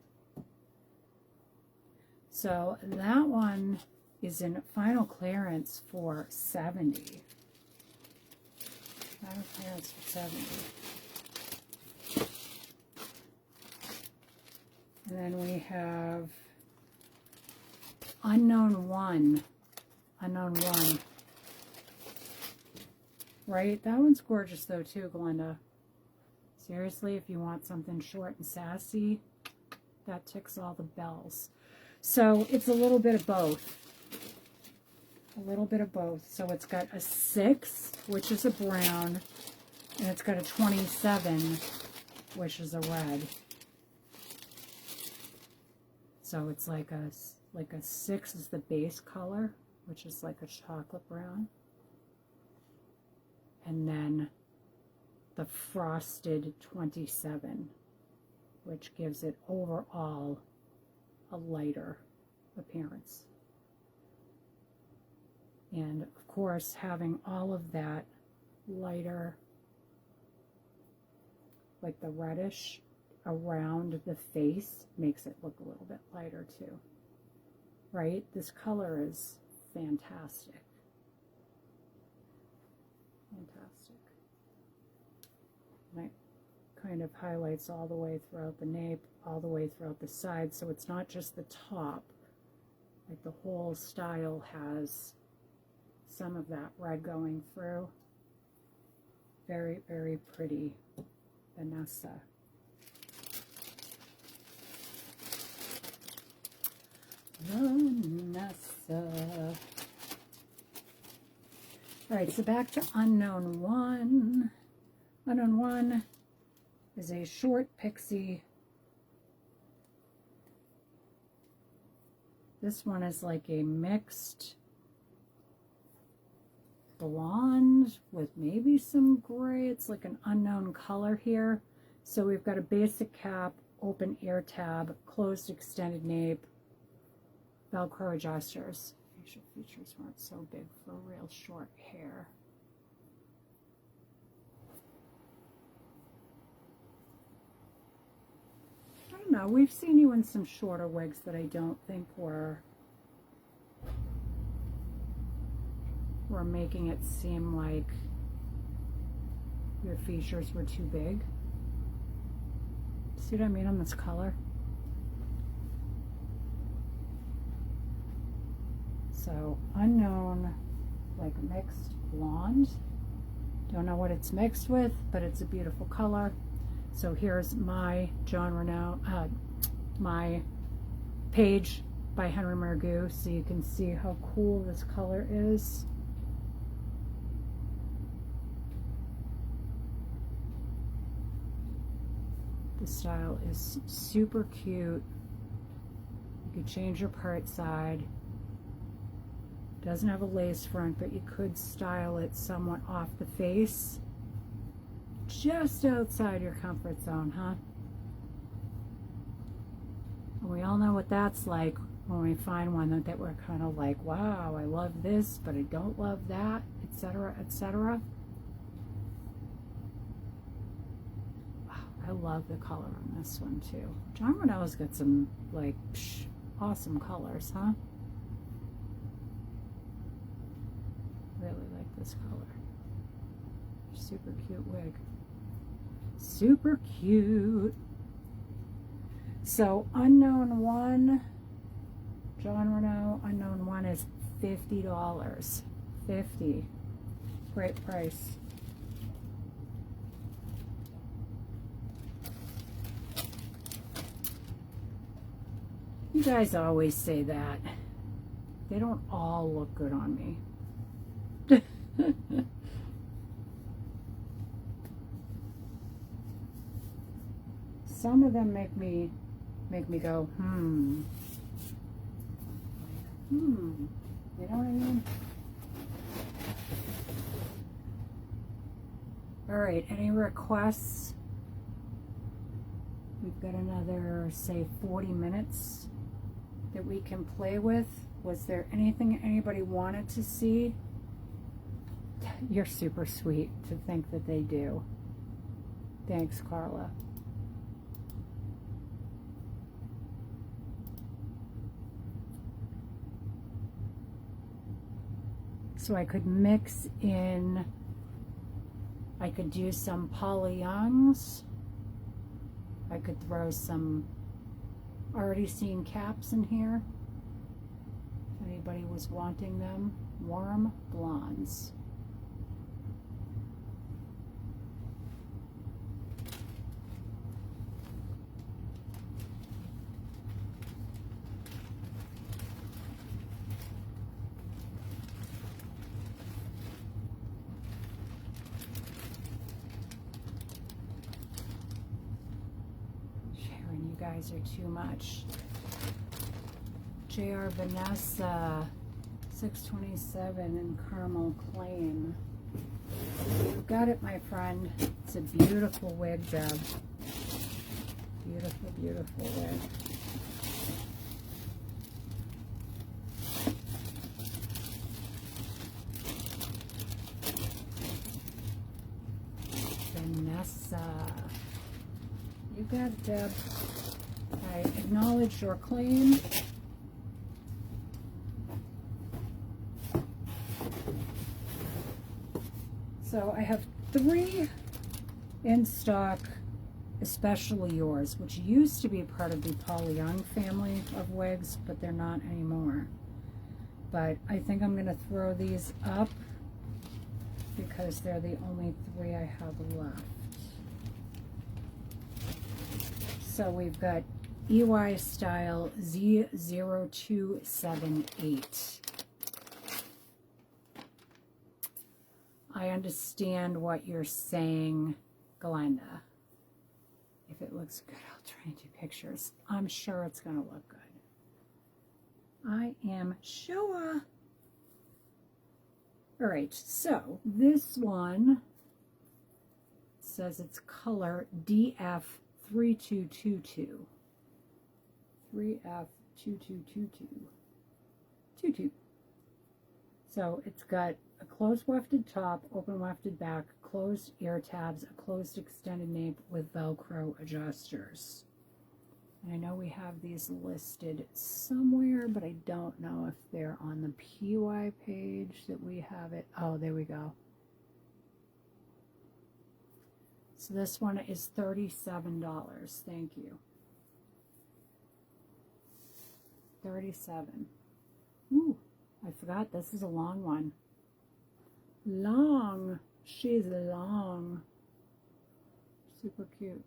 So that one is in final clearance for $70. Final clearance for $70. And then we have Unknown One. Unknown One. Right? That one's gorgeous though too, Glenda. Seriously, if you want something short and sassy, that ticks all the bells. So it's a little bit of both. A little bit of both. So it's got a 6, which is a brown, and it's got a 27, which is a red. So it's like a 6 is the base color, which is like a chocolate brown. And then the frosted 27, which gives it overall a lighter appearance. And of course, having all of that lighter, like the reddish around the face, makes it look a little bit lighter too. Right? This color is fantastic. Fantastic. And it kind of highlights all the way throughout the nape, all the way throughout the side, so it's not just the top. Like the whole style has some of that red going through. Very, very pretty, Vanessa. Vanessa. All right, so back to Unknown One. Unknown One is a short pixie. This one is like a mixed blonde with maybe some gray. It's like an unknown color here. So we've got a basic cap, open ear tab, closed extended nape, Velcro adjusters. Facial features weren't so big for real short hair. I don't know, we've seen you in some shorter wigs that I don't think were making it seem like your features were too big. See what I mean on this color? So unknown, like mixed blonde Don't know what it's mixed with, but it's a beautiful color. So here's my Jon Renau, my page by Henry Margaux, so you can see how cool this color is. The style is super cute. You could change your part side. Doesn't have a lace front, but you could style it somewhat off the face. Just outside your comfort zone, huh? And we all know what that's like when we find one that we're kind of like, wow, I love this, but I don't love that, etc., etc. Wow, I love the color on this one too. Jon Renau's got some like awesome colors, huh? Really like this color. Super cute wig. Super cute. So unknown one, Jon Renau, unknown one is $50. $50. Great price. You guys always say that. They don't all look good on me. Some of them make me go, you know what I mean? All right, any requests? We've got another, say, 40 minutes that we can play with. Was there anything anybody wanted to see? You're super sweet to think that they do. Thanks, Carla. So I could mix in, I could do some Polly Youngs. I could throw some already seen caps in here. If anybody was wanting them. Warm blondes. You guys are too much. JR Vanessa, 627 in Caramel Claim. You got it, my friend. It's a beautiful wig, Deb. Beautiful, beautiful wig. Vanessa. You got it, Deb. I acknowledge your claim. So I have 3 in stock, especially yours, which used to be part of the Polly Young family of wigs, but they're not anymore. But I think I'm going to throw these up because they're the only 3 I have left. So we've got EY Style Z0278. I understand what you're saying, Glenda. If it looks good, I'll try and do pictures. I'm sure it's going to look good. I am sure. All right, so this one says it's color DF3222. 3F2222. So it's got a closed wefted top, open wefted back, closed ear tabs, a closed extended nape with Velcro adjusters. And I know we have these listed somewhere, but I don't know if they're on the PY page that we have it. Oh, there we go. So this one is $37. Thank you. 37. Ooh, I forgot this is a long one. Long. She's long. Super cute.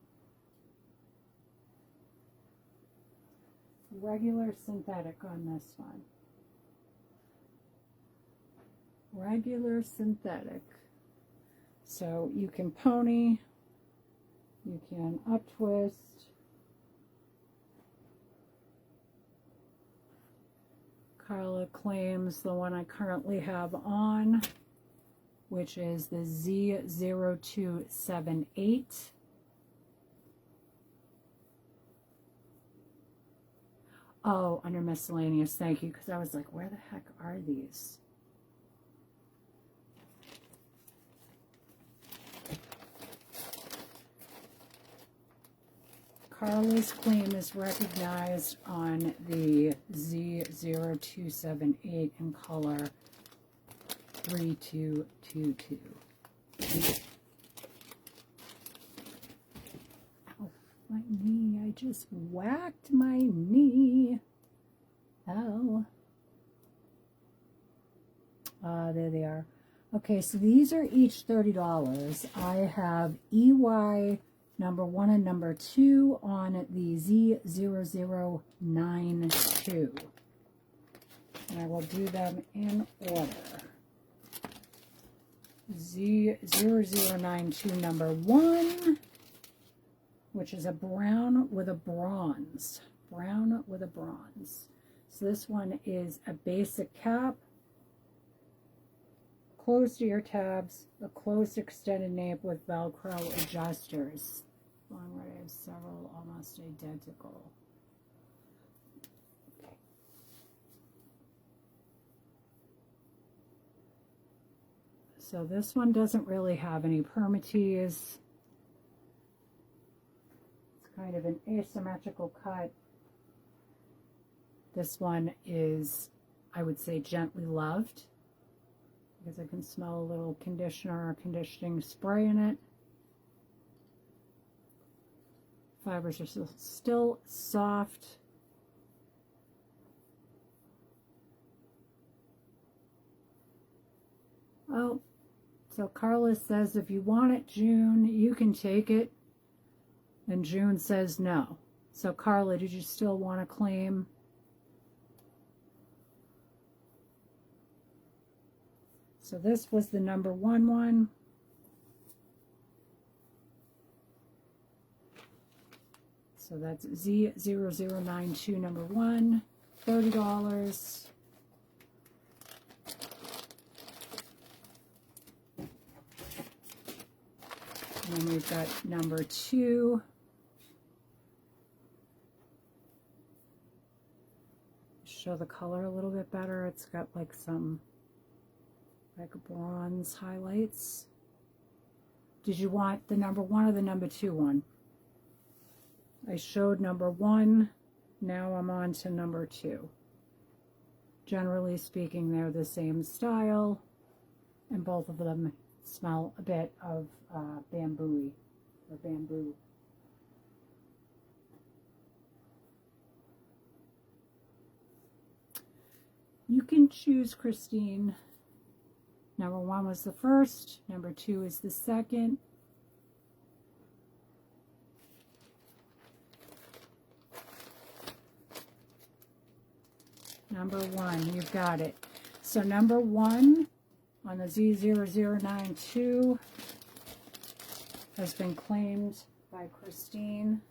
Regular synthetic on this one. Regular synthetic. So you can pony, you can up twist. Carla claims the one I currently have on, which is the Z0278. Oh, under miscellaneous, thank you, because I was like, where the heck are these? Carla's claim is recognized on the Z0278 in color 3222. Ow, my knee. I just whacked my knee. Ow. There they are. Okay, so these are each $30. I have EY number 1 and number 2 on the Z0092. And I will do them in order. Z0092 number 1, which is a brown with a bronze. Brown with a bronze. So this one is a basic cap, closed ear tabs, a closed extended nape with Velcro adjusters. Long right, I have several almost identical. Okay. So this one doesn't really have any permatease. It's kind of an asymmetrical cut. This one is, I would say, gently loved, because I can smell a little conditioner or conditioning spray in it. Fibers are still soft. Oh, so Carla says if you want it, June, you can take it. And June says no. So Carla, did you still want to claim? So this was the number 1 one. So that's Z0092 number 1, $30. And then we've got number 2. Show the color a little bit better. It's got like some like bronze highlights. Did you want the number 1 or the number 2 one? I showed number 1, now I'm on to number 2. Generally speaking, they're the same style, and both of them smell a bit of bamboo or bamboo. You can choose, Christine. Number 1 was the first, number 2 is the second. Number 1, you've got it. So number 1 on the Z0092 has been claimed by Christine.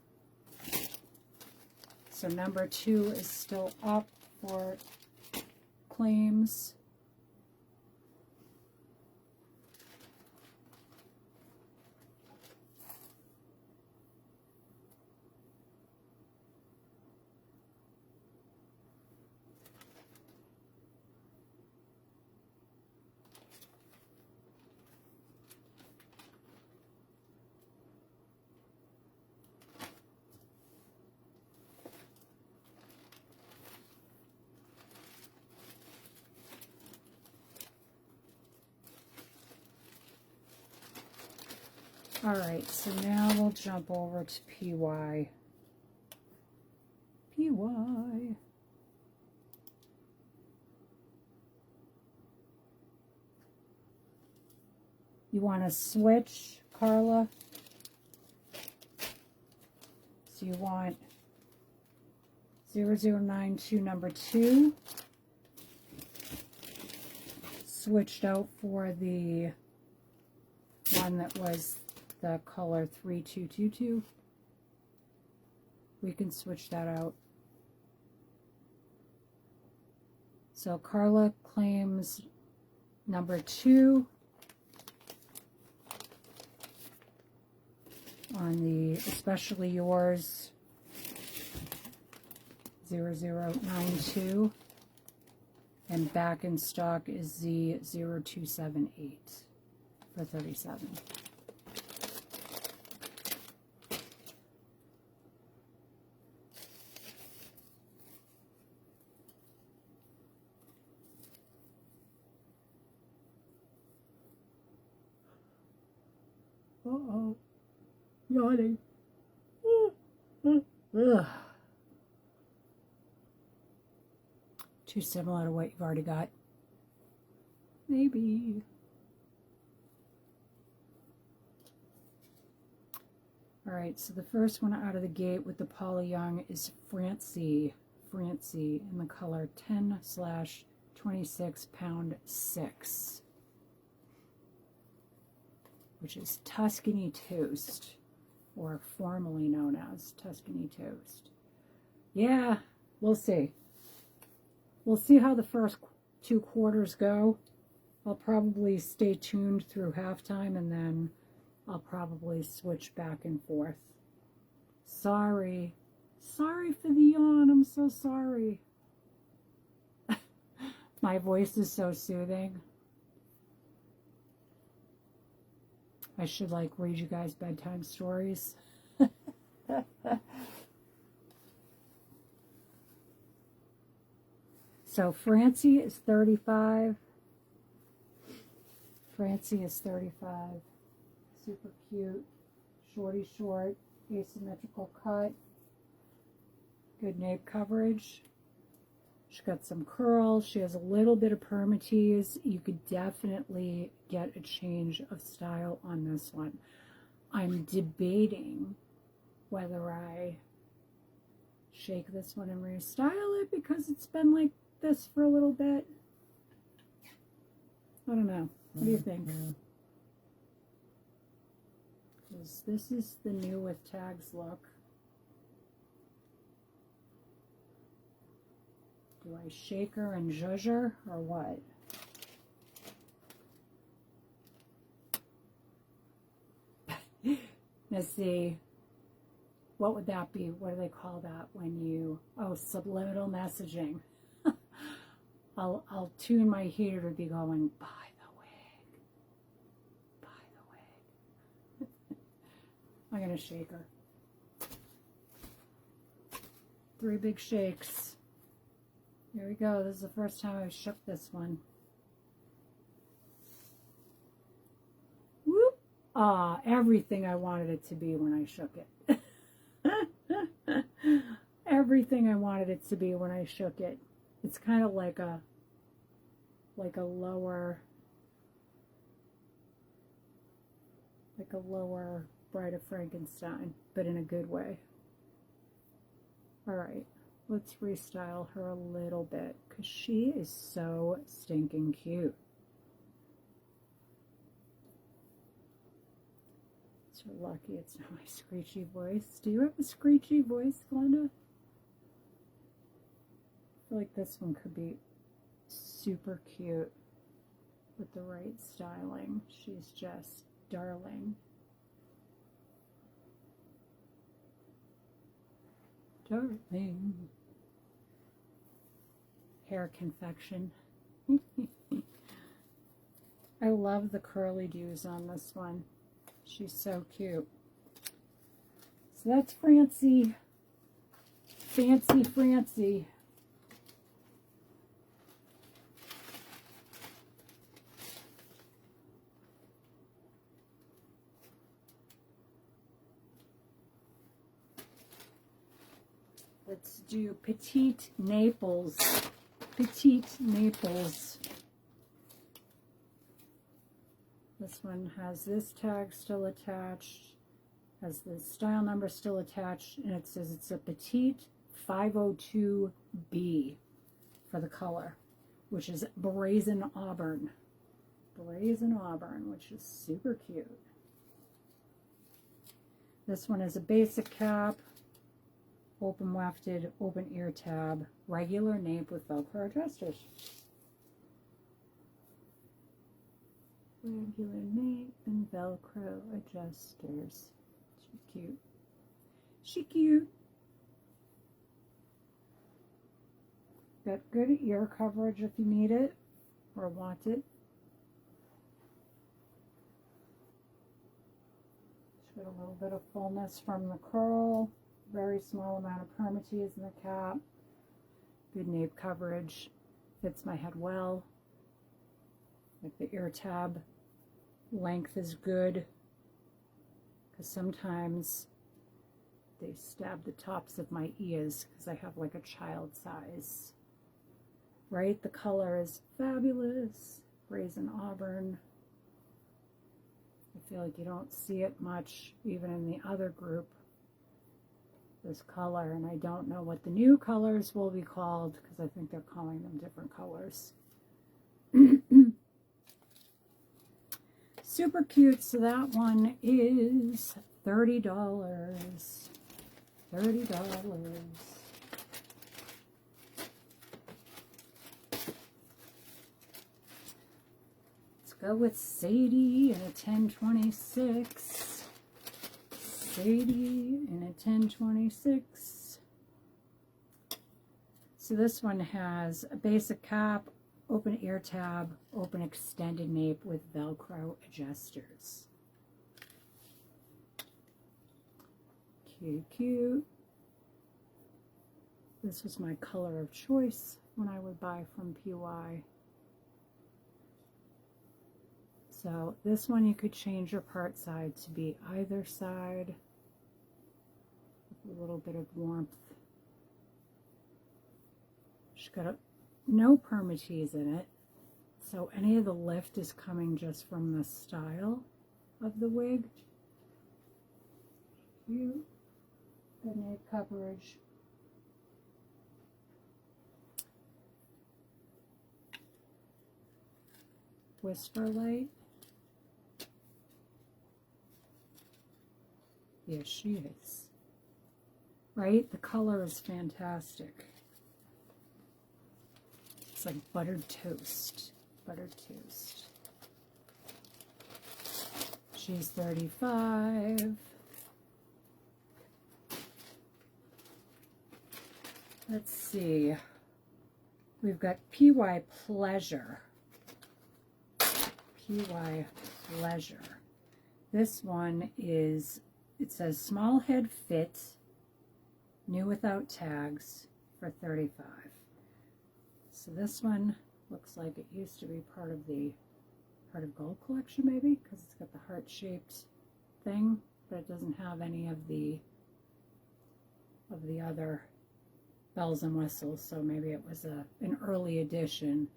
So number 2 is still up for claims. All right, so now we'll jump over to PY. PY. You want to switch, Carla? So you want 0092 number 2 switched out for the one that was the color 3222. We can switch that out. So Carla claims number 2 on the Especially Yours 0092, and back in stock is the 0278 for 37. Uh-oh. Yawning. Ugh. Too similar to what you've already got. Maybe. Alright, so the first one out of the gate with the Polly Young is Francie in the color 10/26 pound 6. Which is Tuscany Toast, or formerly known as Tuscany Toast. Yeah, we'll see. We'll see how the first 2 quarters go. I'll probably stay tuned through halftime, and then I'll probably switch back and forth. Sorry. Sorry for the yawn. I'm so sorry. My voice is so soothing. I should like read you guys bedtime stories. So Francie is 35. Francie is 35. Super cute. Shorty short. Asymmetrical cut. Good nape coverage. She's got some curls. She has a little bit of permatease. You could definitely get a change of style on this one. I'm debating whether I shake this one and restyle it because it's been like this for a little bit. I don't know. What do you think? Because this is the new with tags look. Do I shake her and zhuzh her, or what? Let's see. What would that be? What do they call that when you... Oh, subliminal messaging. I'll tune my heater to be going, buy the wig. Buy the wig. I'm going to shake her. 3 big shakes. Here we go. This is the first time I've shook this one. Whoop! Ah, everything I wanted it to be when I shook it. Everything I wanted it to be when I shook it. It's kind of like a lower Bride of Frankenstein, but in a good way. All right. Let's restyle her a little bit because she is so stinking cute. So lucky it's not my screechy voice. Do you have a screechy voice, Glenda? I feel like this one could be super cute with the right styling. She's just darling. Darling. Hair confection. I love the curly dews on this one. She's so cute. So that's Francie. Fancy Francie. Let's do Petite Naples. Petite Naples. This one has this tag still attached, has the style number still attached, and it says it's a petite 502B for the color, which is brazen auburn. Brazen auburn, which is super cute. This one is a basic cap, open wefted, open ear tab, regular nape with Velcro adjusters. Regular nape and Velcro adjusters. She's cute. She cute. Got good ear coverage if you need it or want it. She's got a little bit of fullness from the curl. Very small amount of permatease in the cap. Good nape coverage. Fits my head well. Like the ear tab length is good, because sometimes they stab the tops of my ears because I have like a child size. Right? The color is fabulous. Brazen auburn. I feel like you don't see it much even in the other group, this color, and I don't know what the new colors will be called because I think they're calling them different colors. Super cute. So that one is $30. $30. Let's go with Sadie in a 1026. Sadie in a 1026. So this one has a basic cap, open ear tab, open extended nape with Velcro adjusters. Cute, cute. This was my color of choice when I would buy from PY. So this one you could change your part side to be either side with a little bit of warmth. She's got no permatease in it, so any of the lift is coming just from the style of the wig. Cute. Good nape coverage. Whisper light. Yes, she is. Right? The color is fantastic. It's like buttered toast. Buttered toast. She's 35. Let's see. We've got PY Pleasure. PY Pleasure. This one is, it says small head fit, new without tags, for $35. So this one looks like it used to be part of Gold collection, maybe, because it's got the heart-shaped thing, but it doesn't have any of the other bells and whistles, so maybe it was an early edition.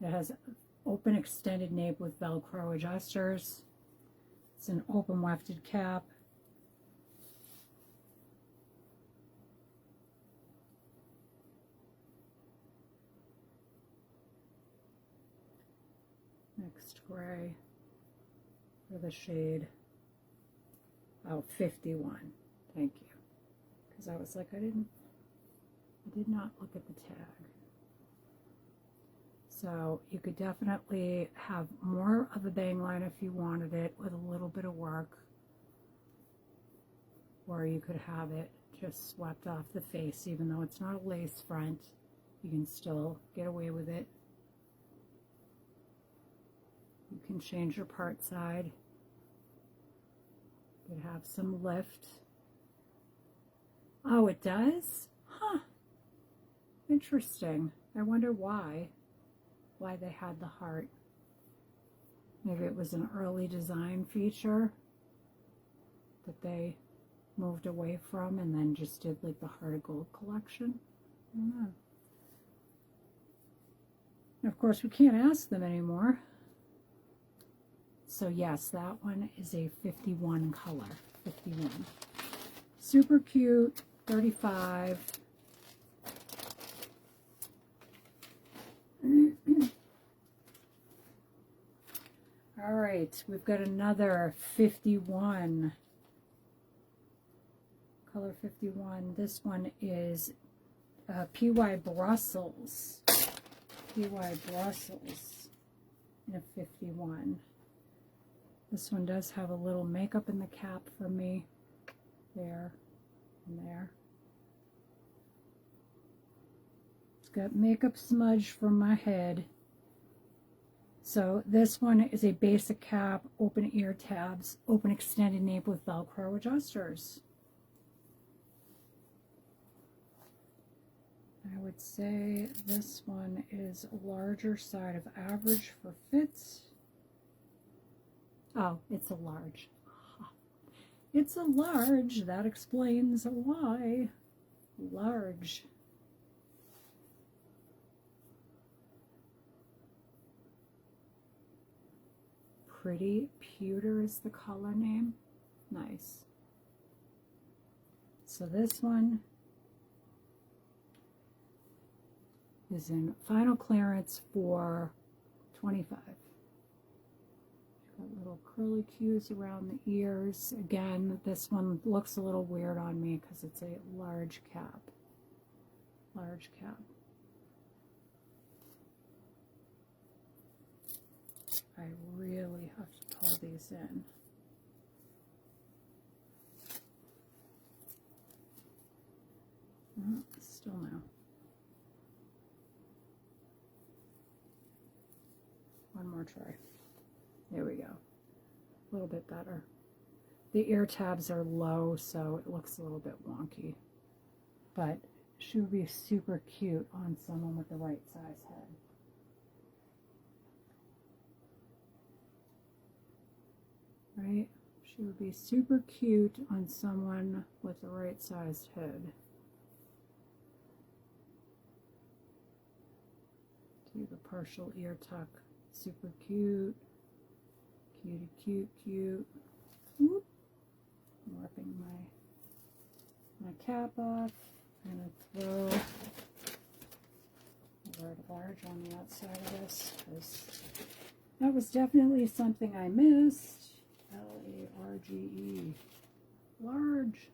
It has open extended nape with Velcro adjusters. It's an open wefted cap. Next gray for the shade. Oh, 51. Thank you. Because I was like, I did not look at the tag. So you could definitely have more of a bang line if you wanted it with a little bit of work. Or you could have it just swept off the face, even though it's not a lace front. You can still get away with it. You can change your part side. You could have some lift. Oh, it does? Huh. Interesting. I wonder why they had the heart. Maybe it was an early design feature that they moved away from and then just did like the Heart of Gold collection. I don't know. And of course, we can't ask them anymore. So yes, that one is a 51 color. 51. Super cute. 35. All right, we've got another 51. Color 51. This one is PY Brussels. PY Brussels in a 51. This one does have a little makeup in the cap for me. There and there. It's got makeup smudge from my head. So this one is a basic cap, open ear tabs, open extended nape with Velcro adjusters. I would say this one is larger side of average for fits. Oh, it's a large. It's a large. That explains why. Large. Pretty Pewter is the color name. Nice. So this one is in final clearance for $25. Got little curly cues around the ears. Again, this one looks a little weird on me because it's a large cap. Large cap. I really have to pull these in. Still no. One more try. There we go. A little bit better. The ear tabs are low, so it looks a little bit wonky. But she would be super cute on someone with the right size head. Right? She would be super cute on someone with the right sized head. Do the partial ear tuck. Super cute. Cutie, cute, cute. Whoop. I'm ripping my cap off. I'm going to throw a word large on the outside of this because that was definitely something I missed. Large. Large.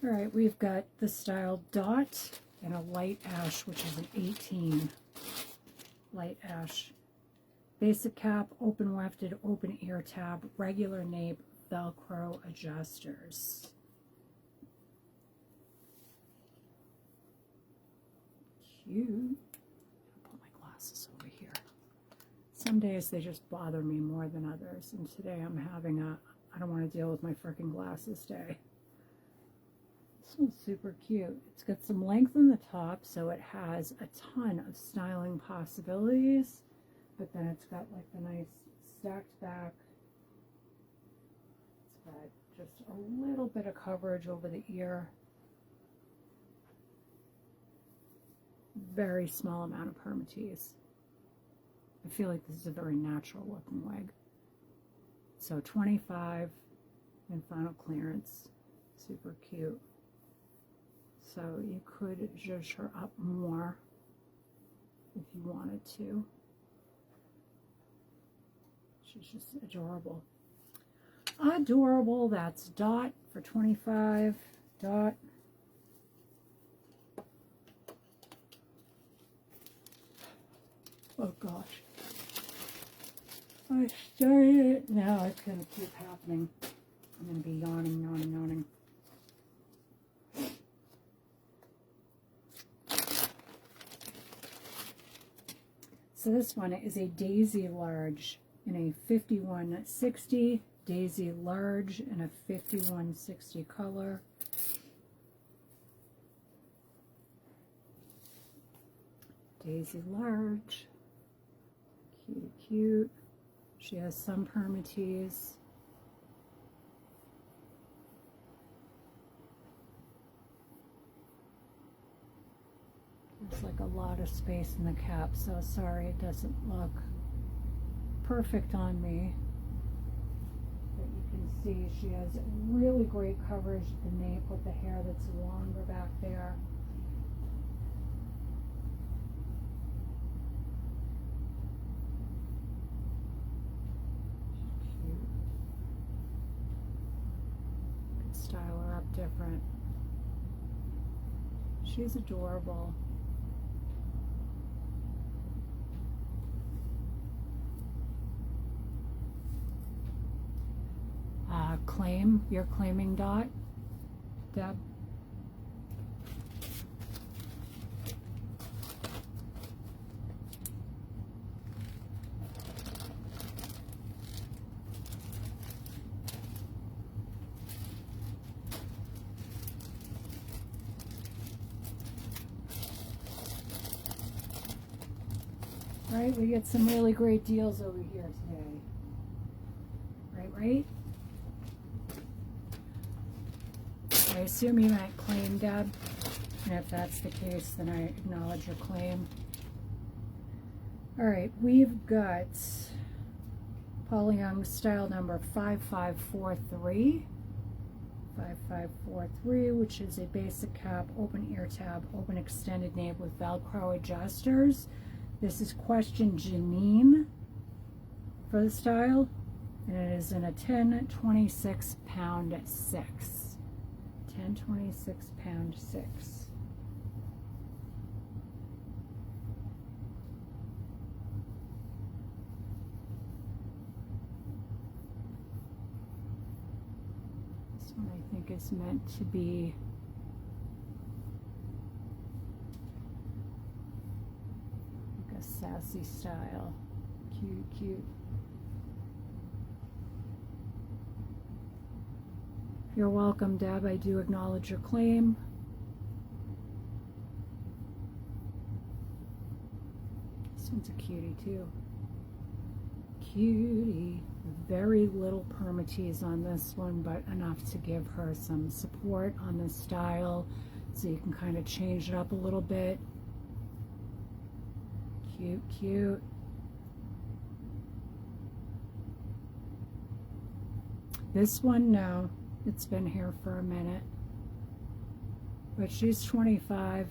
All right, we've got the style Dot and a light ash, which is an 18. Light ash. Basic cap, open wefted, open ear tab, regular nape, Velcro adjusters. Cute. I'll put my glasses over here. Some days they just bother me more than others, and today I'm having a I don't want to deal with my freaking glasses day. This one's super cute. It's got some length on the top, so it has a ton of styling possibilities, but then it's got like the nice stacked back. It's got just a little bit of coverage over the ear. Very small amount of permatease. I feel like this is a very natural looking wig. So 25 in final clearance. Super cute. So you could zhuzh her up more if you wanted to. She's just adorable. Adorable. That's Dot for 25. Dot. Oh gosh. I started it. Now it's going to keep happening. I'm going to be yawning, yawning, yawning. So this one is a Daisy Large in a 5160. Daisy Large in a 5160 color. Daisy Large. Cute, cute. She has some permatease. There's like a lot of space in the cap, so sorry it doesn't look perfect on me. But you can see she has really great coverage at the nape with the hair that's longer back there. Cute. Could style her up different. She's adorable. Claim, you're claiming Dot, Deb. Right, we get some really great deals over here today. Right? I assume you meant claim, Deb, and if that's the case, then I acknowledge your claim. All right, we've got Paula Young style number 5543. 5543, which is a basic cap, open ear tab, open extended nape with Velcro adjusters. This is question Janine for the style, and it is in a 1026 pound 6. 1026 pound 6. This one I think is meant to be like a sassy style. Cute, cute. You're welcome, Deb. I do acknowledge your claim. This one's a cutie, too. Cutie. Very little permatease on this one, but enough to give her some support on this style, so you can kind of change it up a little bit. Cute, cute. This one, no. It's been here for a minute, but she's 25.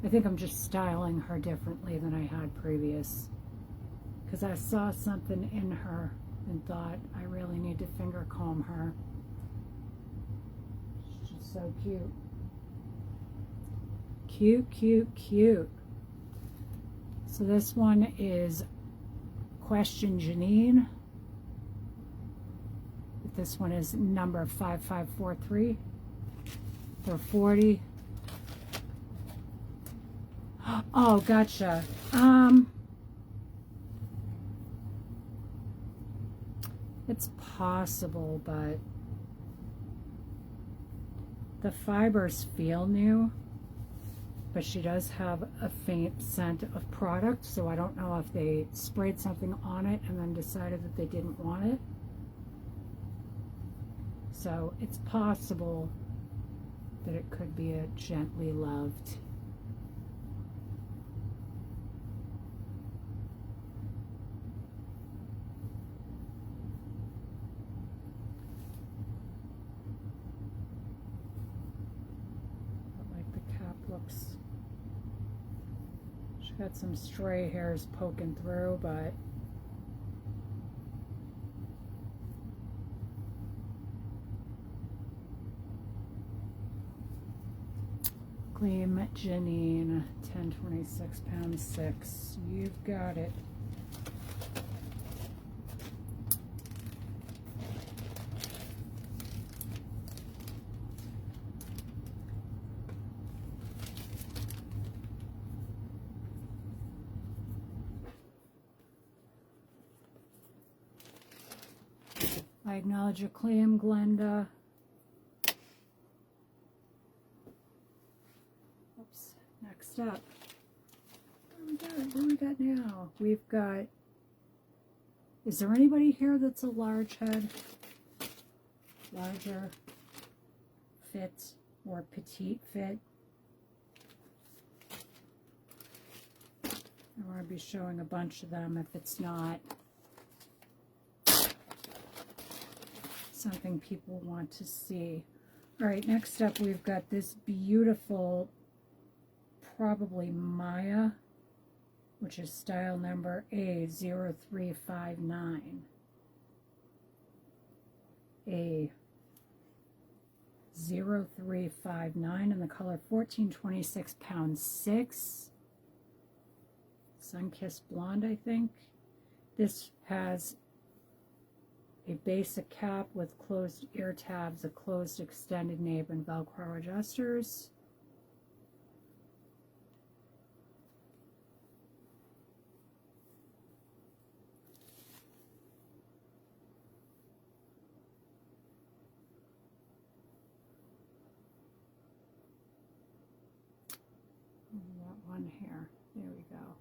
I think I'm just styling her differently than I had previous, because I saw something in her and thought I really need to finger comb her. She's so cute. Cute, cute, cute. So this one is question Janine. This one is number 5543 for 40. Oh, gotcha. It's possible, but the fibers feel new, but she does have a faint scent of product, so I don't know if they sprayed something on it and then decided that they didn't want it. So it's possible that it could be a gently loved. But like the cap looks, she got some stray hairs poking through, but Claim Janine, 1026 pound 6. You've got it. I acknowledge your claim, Glenda. Oops. Next up. What do we got now? We've got... Is there anybody here that's a large head? Larger fit or petite fit? I want to be showing a bunch of them if it's not something people want to see. All right, next up we've got this beautiful, probably Maya, which is style number A0359. A0359 in the color 1426 pound 6. Sun-kissed blonde, I think. This has a basic cap with closed ear tabs, a closed extended nape, and Velcro adjusters. That one here. There we go.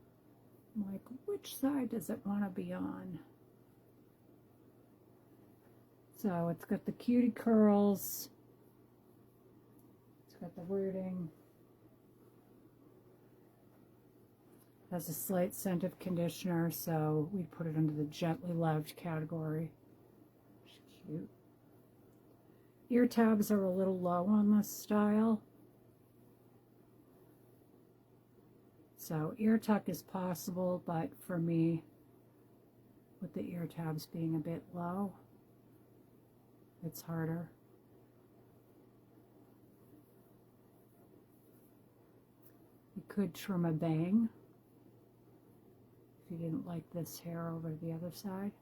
I'm like, which side does it want to be on? So it's got the cutie curls. It's got the rooting. It has a slight scent of conditioner, so we'd put it under the gently loved category. Cute. Ear tabs are a little low on this style. So ear tuck is possible, but for me, with the ear tabs being a bit low, it's harder. You could trim a bang if you didn't like this hair over the other side.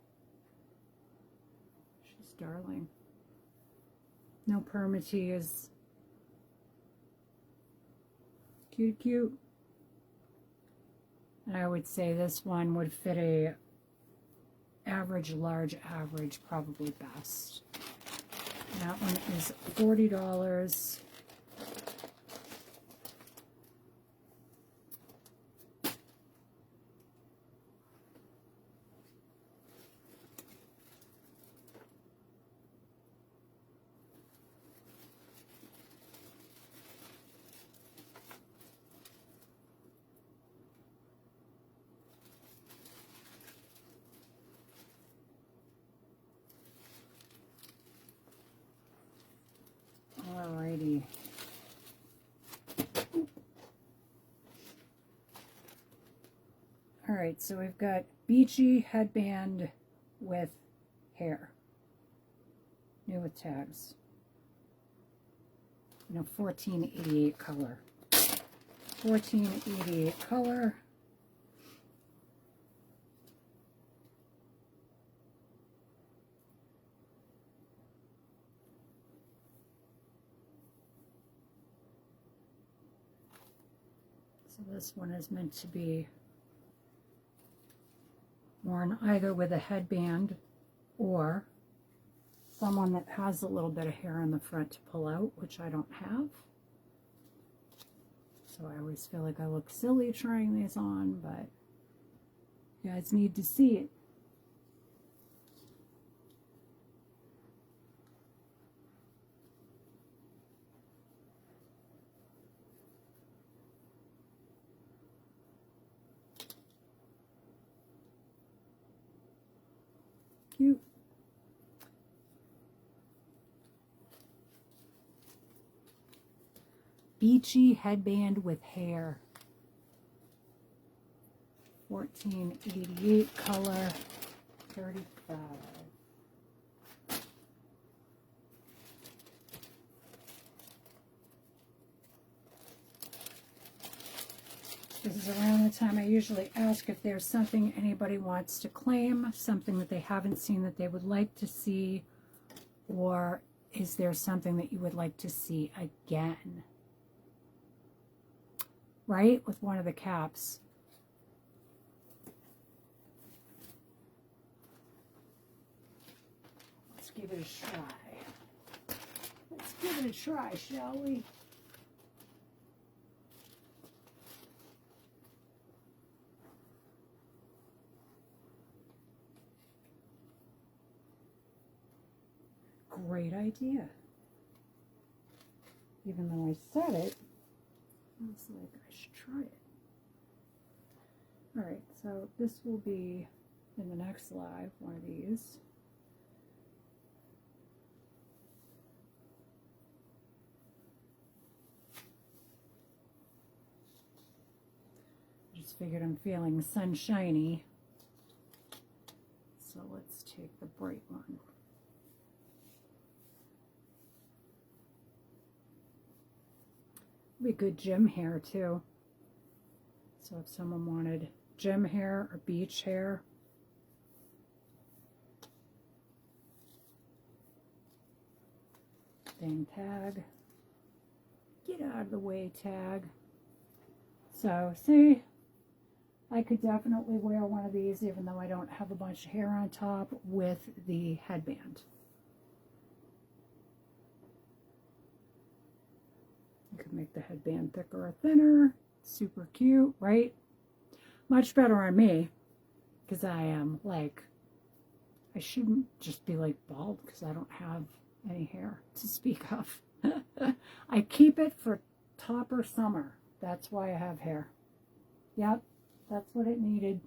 She's darling. No permatease. Cute, cute. And I would say this one would fit a average, large average, probably best. And that one is $40. Alrighty. Alright, so we've got beachy headband with hair. New with tags. 1488 color. 1488 color. So this one is meant to be worn either with a headband or someone that has a little bit of hair in the front to pull out, which I don't have. So I always feel like I look silly trying these on, but you guys need to see it. Cute. Beachy headband with hair. 1488 color, 35. This is around the time I usually ask if there's something anybody wants to claim, something that they haven't seen that they would like to see, or is there something that you would like to see again? Right? With one of the caps. Let's give it a try. Let's give it a try, shall we? Great idea. Even though I said it, I was like, I should try it. Alright, so this will be in the next live, one of these. Just figured I'm feeling sunshiny. So let's take the bright one. Be good gym hair too. So if someone wanted gym hair or beach hair, dang tag, get out of the way tag. So see, I could definitely wear one of these even though I don't have a bunch of hair on top with the headband. You could make the headband thicker or thinner. Super cute, right? Much better on me because I am like, I shouldn't just be like bald because I don't have any hair to speak of. I keep it for top or summer. That's why I have hair. Yep, that's what it needed.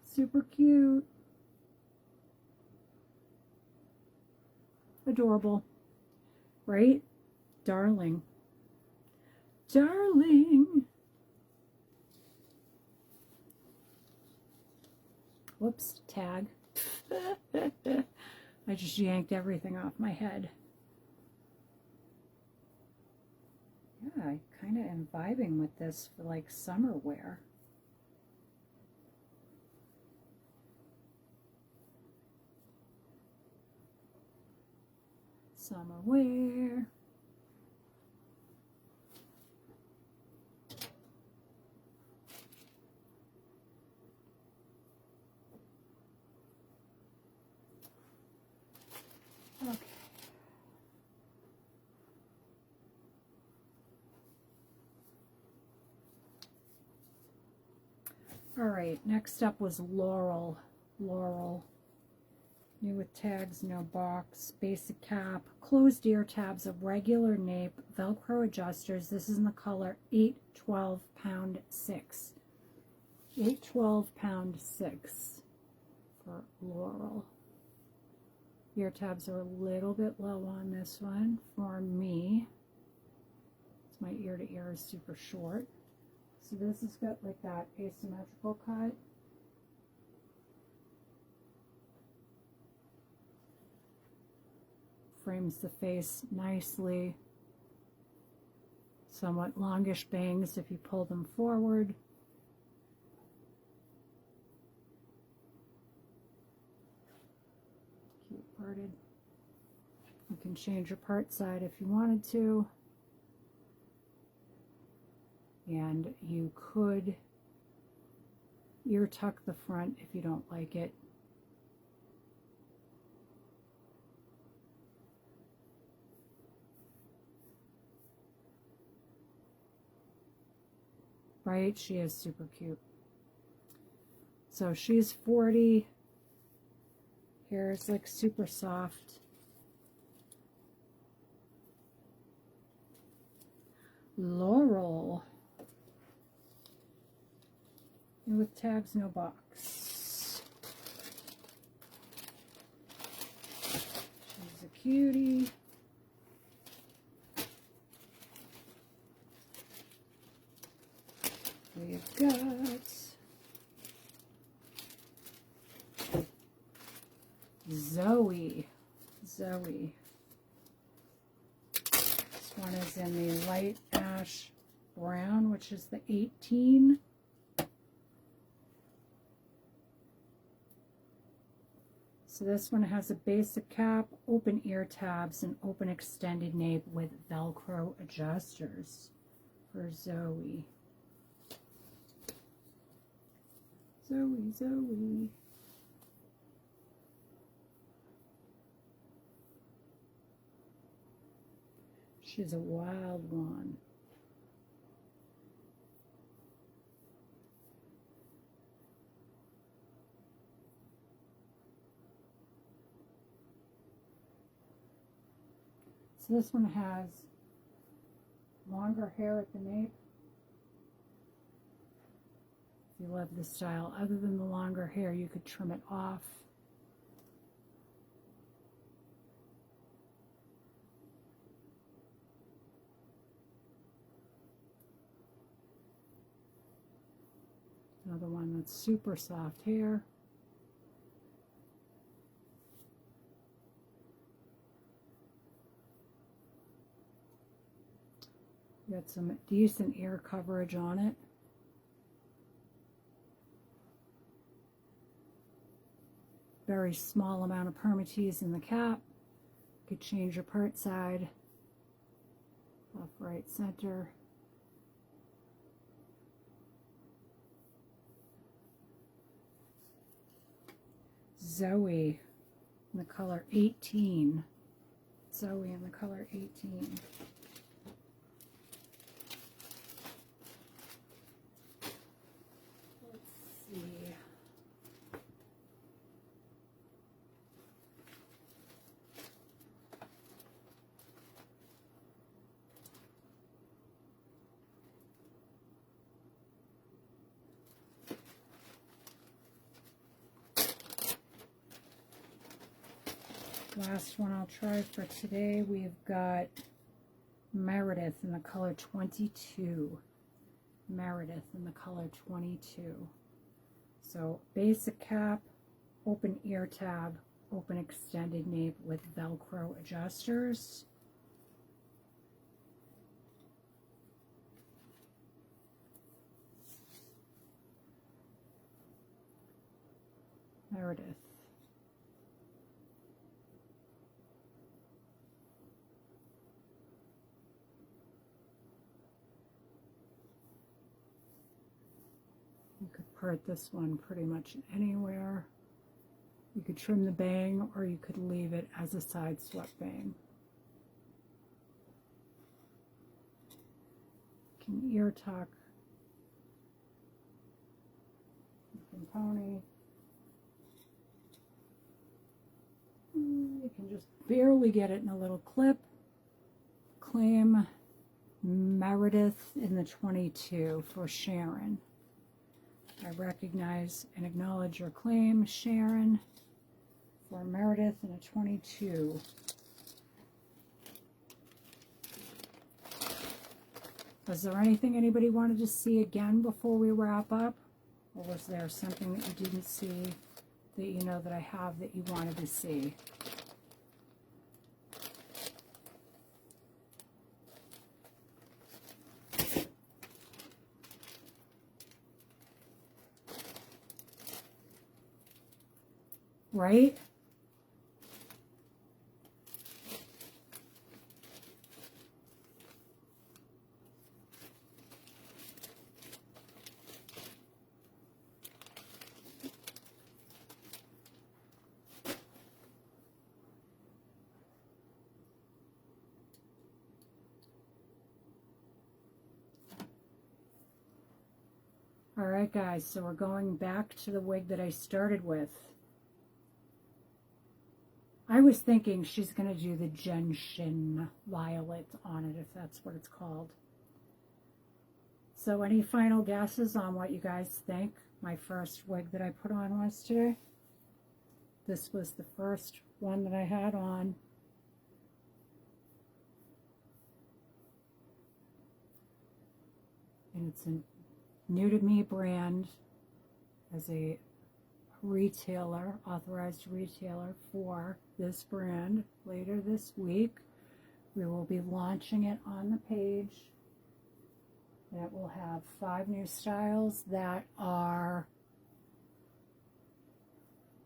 Super cute. Adorable, right? Darling. Darling. Whoops, tag. I just yanked everything off my head. Yeah, I kind of am vibing with this for like summer wear. Summer wear. Okay. All right, next up was Laurel. Laurel. New with tags, no box, basic cap, closed ear tabs, a regular nape, Velcro adjusters. This is in the color 812 pound 6. 812 pound 6 for Laurel. Ear tabs are a little bit low on this one for me. My ear to ear is super short. So this has got like that asymmetrical cut. Frames the face nicely. Somewhat longish bangs if you pull them forward. Cute parted. You can change your part side if you wanted to. And you could ear tuck the front if you don't like it. Right? She is super cute. So she's 40. Hair is like super soft. Laurel. And with tags, no box. She's a cutie. We've got Zoe. Zoe. This one is in the light ash brown, which is the 18. So this one has a basic cap, open ear tabs, and open extended nape with Velcro adjusters for Zoe. Zoe, Zoe. She's a wild one. So this one has longer hair at the nape. If you love this style, other than the longer hair, you could trim it off. Another one that's super soft hair. Got some decent ear coverage on it. Very small amount of permatease in the cap. Could change your part side, left, right, center. Zoe in the color 18. Zoe in the color 18. Last one I'll try for today, we've got Meredith in the color 22. Meredith in the color 22. So basic cap, open ear tab, open extended nape with Velcro adjusters. Meredith. You could part this one pretty much anywhere. You could trim the bang, or you could leave it as a side swept bang. You can ear tuck. You can pony. You can just barely get it in a little clip. Claim Meredith in the 22 for Sharon. I recognize and acknowledge your claim, Sharon, for Meredith in a 22. Was there anything anybody wanted to see again before we wrap up? Or was there something that you didn't see that you know that I have that you wanted to see? Right? All right, guys, so we're going back to the wig that I started with. I was thinking she's going to do the gentian violet on it, if that's what it's called. So any final guesses on what you guys think my first wig that I put on was today? This was the first one that I had on. And it's a new to me brand as a retailer, authorized retailer for this brand. Later this week we will be launching it on the page. That will have 5 new styles that are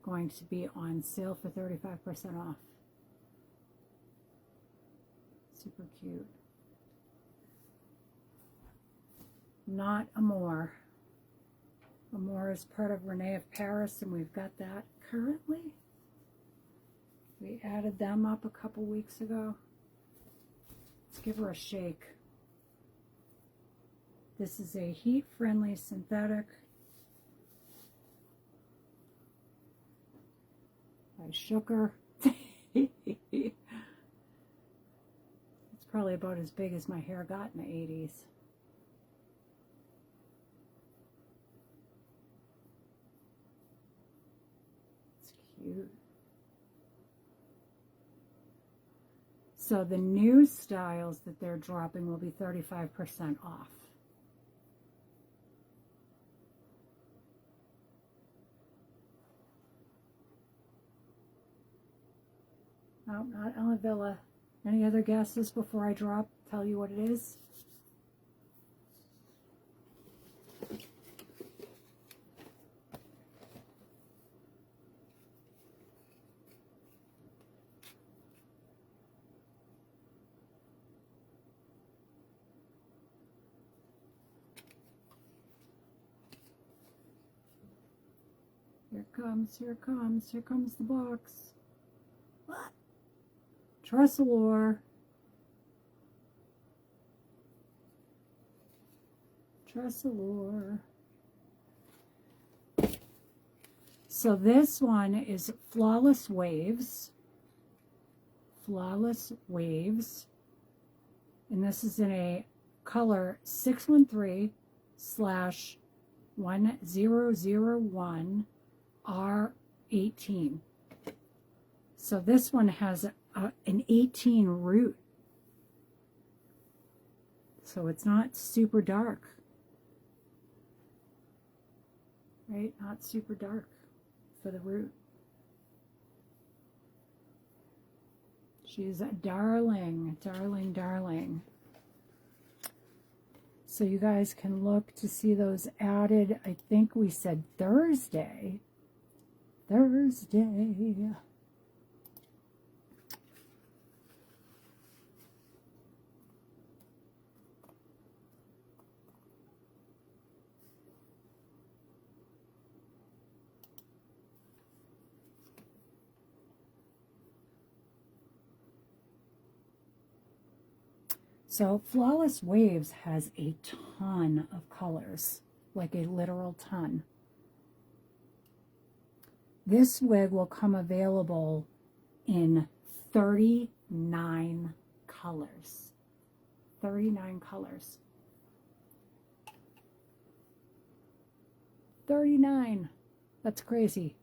going to be on sale for 35% off. Super cute. Not Amour. Amour is part of Renee of Paris, and we've got that currently. We added them up a couple weeks ago. give her a shake. This is a heat-friendly synthetic. I shook her. It's probably about as big as my hair got in the 80s. It's cute. So the new styles that they're dropping will be 35% off. No, not Ella Villa. Any other guesses before I tell you what it is? Here comes, here comes, here comes the box. What? Tressalor. Tressalor. So this one is Flawless Waves. Flawless Waves. And this is in a color 613/1001 R18. So this one has an 18 root. So it's not super dark. Right? Not super dark for the root. She's a darling, darling, darling. So you guys can look to see those added. I think we said Thursday. Thursday. So Flawless Waves has a ton of colors, like a literal ton. This wig will come available in 39 colors. 39 colors. 39. That's crazy.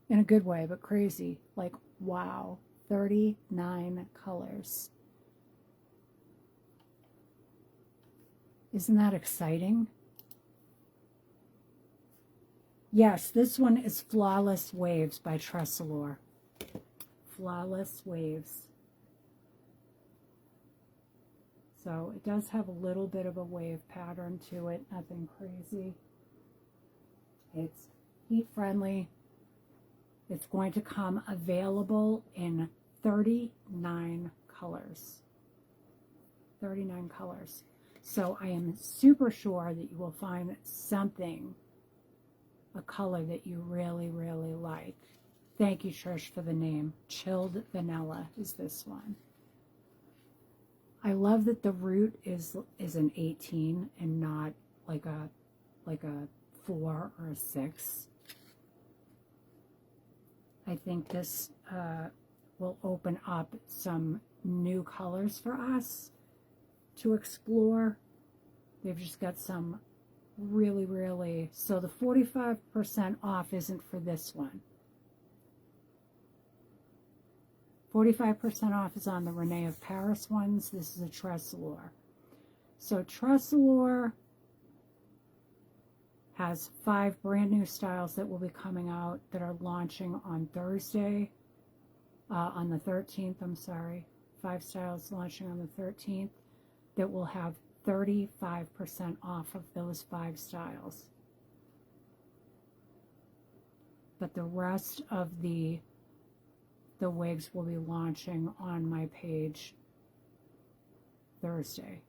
In a good way, but crazy. Like, wow. 39 colors. Isn't that exciting? Yes, this one is Flawless Waves by Tressalor. Flawless Waves. So it does have a little bit of a wave pattern to it, nothing crazy. It's heat friendly. It's going to come available in 39 colors. 39 colors. So I am super sure that you will find something, a color that you really, really like. Thank you, Trish, for the name. Chilled Vanilla is this one. I love that the root is an 18 and not like a 4 or a 6. I think this will open up some new colors for us to explore. They've just got some really, really, so the 45% off isn't for this one. 45% off is on the Renee of Paris ones. This is a Tressalor. So Tressalor has 5 brand new styles that will be coming out that are launching on Thursday, on the 13th, I'm sorry. 5 styles launching on the 13th. That will have 35% off of those 5 styles. But the rest of the wigs will be launching on my page Thursday.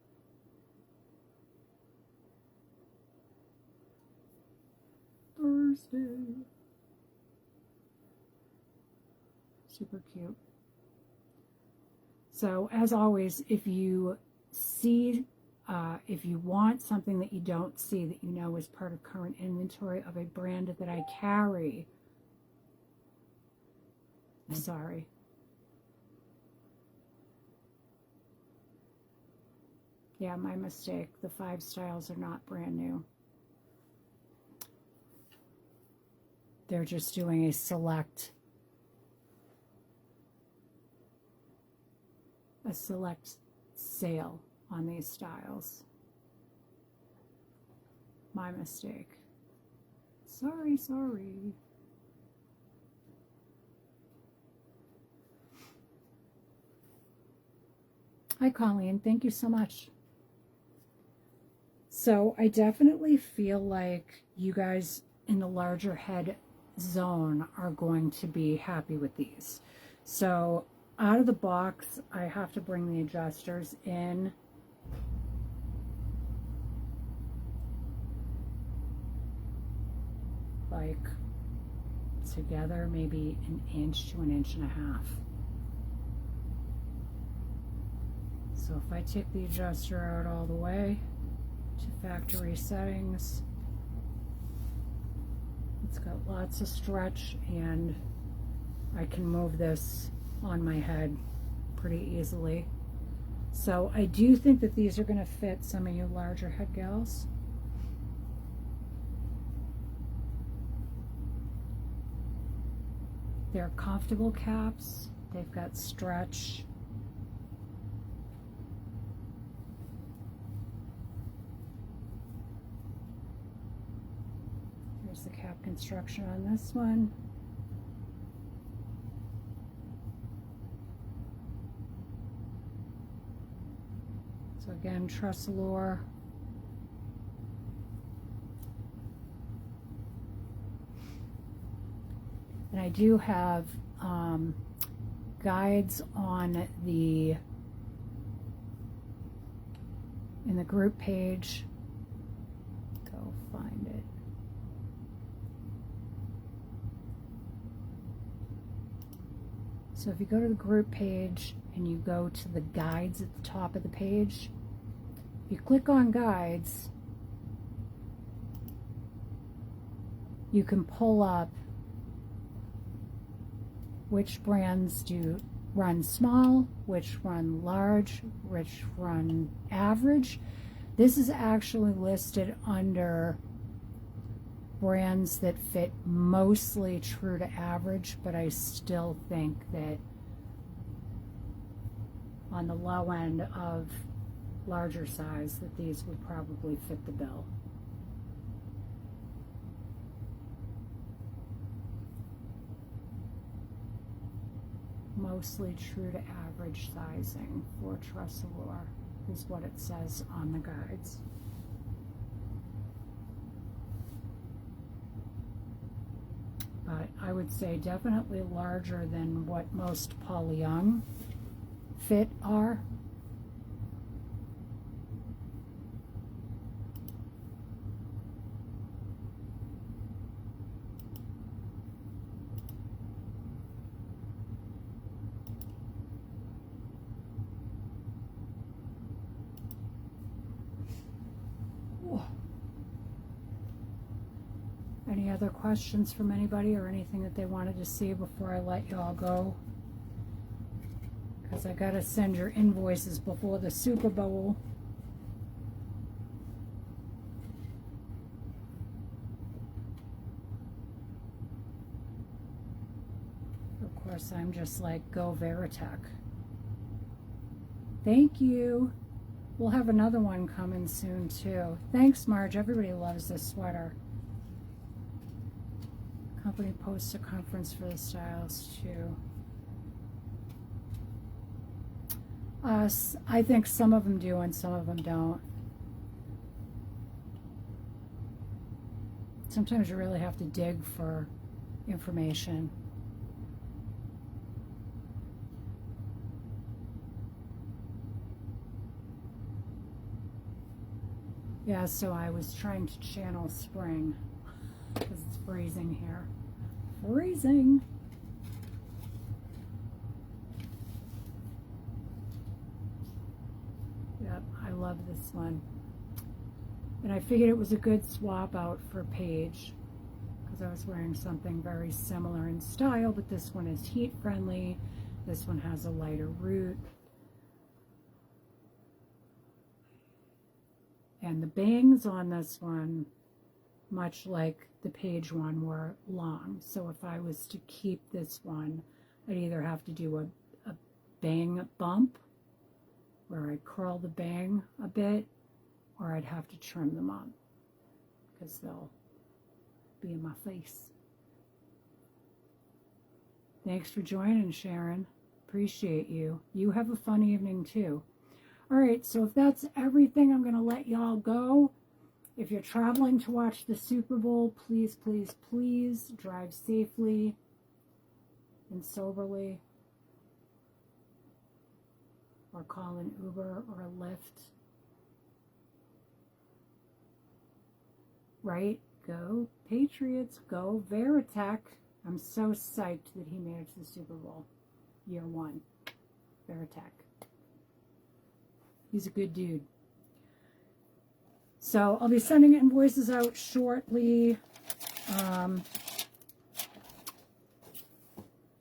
Super cute. So as always, if you see, if you want something that you don't see, that you know is part of current inventory of a brand that I carry. Sorry. Yeah, my mistake. The 5 styles are not brand new. They're just doing a select sale on these styles. My mistake. Sorry, sorry. Hi, Colleen. Thank you so much. So I definitely feel like you guys in the larger head zone are going to be happy with these. So out of the box, I have to bring the adjusters in. Like together, maybe an inch to an inch and a half. So if I take the adjuster out all the way to factory settings, it's got lots of stretch, and I can move this on my head pretty easily. So I do think that these are going to fit some of you larger head gals. They're comfortable caps. They've got stretch. Here's the cap construction on this one. So again, Trussalore. And I do have guides on in the group page. Go find it. So if you go to the group page and you go to the guides at the top of the page, if you click on guides, you can pull up which brands do run small, which run large, which run average. This is actually listed under brands that fit mostly true to average, but I still think that on the low end of larger size that these would probably fit the bill. Mostly true to average sizing for Trussalore is what it says on the guides. But I would say definitely larger than what most Paul Young fit are. Any other questions from anybody or anything that they wanted to see before I let y'all go? Because I got to send your invoices before the Super Bowl. Of course, I'm just like, go Veritech. Thank you. We'll have another one coming soon, too. Thanks, Marge. Everybody loves this sweater. Company posts a conference for the styles too. I think some of them do and some of them don't. Sometimes you really have to dig for information. Yeah, so I was trying to channel spring because it's freezing here. Freezing. Yep. love this one. And I figured it was a good swap out for Paige because I was wearing something very similar in style, but this one is heat friendly. This one has a lighter root. And the bangs on this one, much like the Paige one, were long. So if I was to keep this one, I'd either have to do a bang bump where I'd curl the bang a bit, or I'd have to trim them up because they'll be in my face. Thanks for joining, Sharon. Appreciate you. You have a fun evening too. All right, so if that's everything, I'm going to let y'all go. If you're traveling to watch the Super Bowl, please, please, please drive safely and soberly, or call an Uber or a Lyft. Right? Go Patriots, go Veritek. I'm so psyched that he made it to the Super Bowl. Year 1. Veritek. He's a good dude. So I'll be sending invoices out shortly. And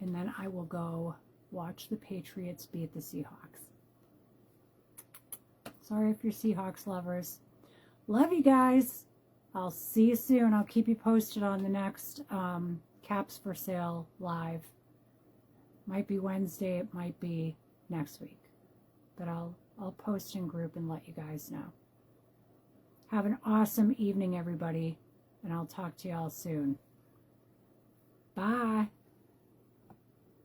then I will go watch the Patriots beat the Seahawks. Sorry if you're Seahawks lovers. Love you guys. I'll see you soon. I'll keep you posted on the next Caps for Sale live. Might be Wednesday. It might be next week. But I'll post in group and let you guys know. Have an awesome evening, everybody. And I'll talk to y'all soon. Bye.